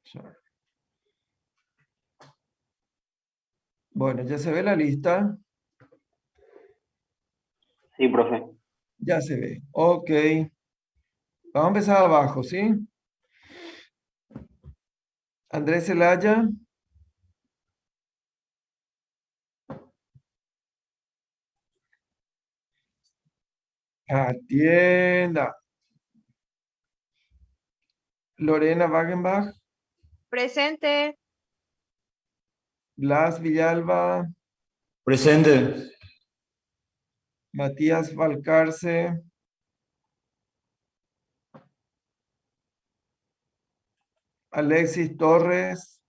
Share. Bueno, ya se ve la lista. Sí, profe. Ya se ve. Ok. Vamos a empezar abajo, ¿sí? Andrés Zelaya. Atienda. Lorena Wagenbach. Presente. Blas Villalba. Presente. Matías Valcarce. Alexis Torres.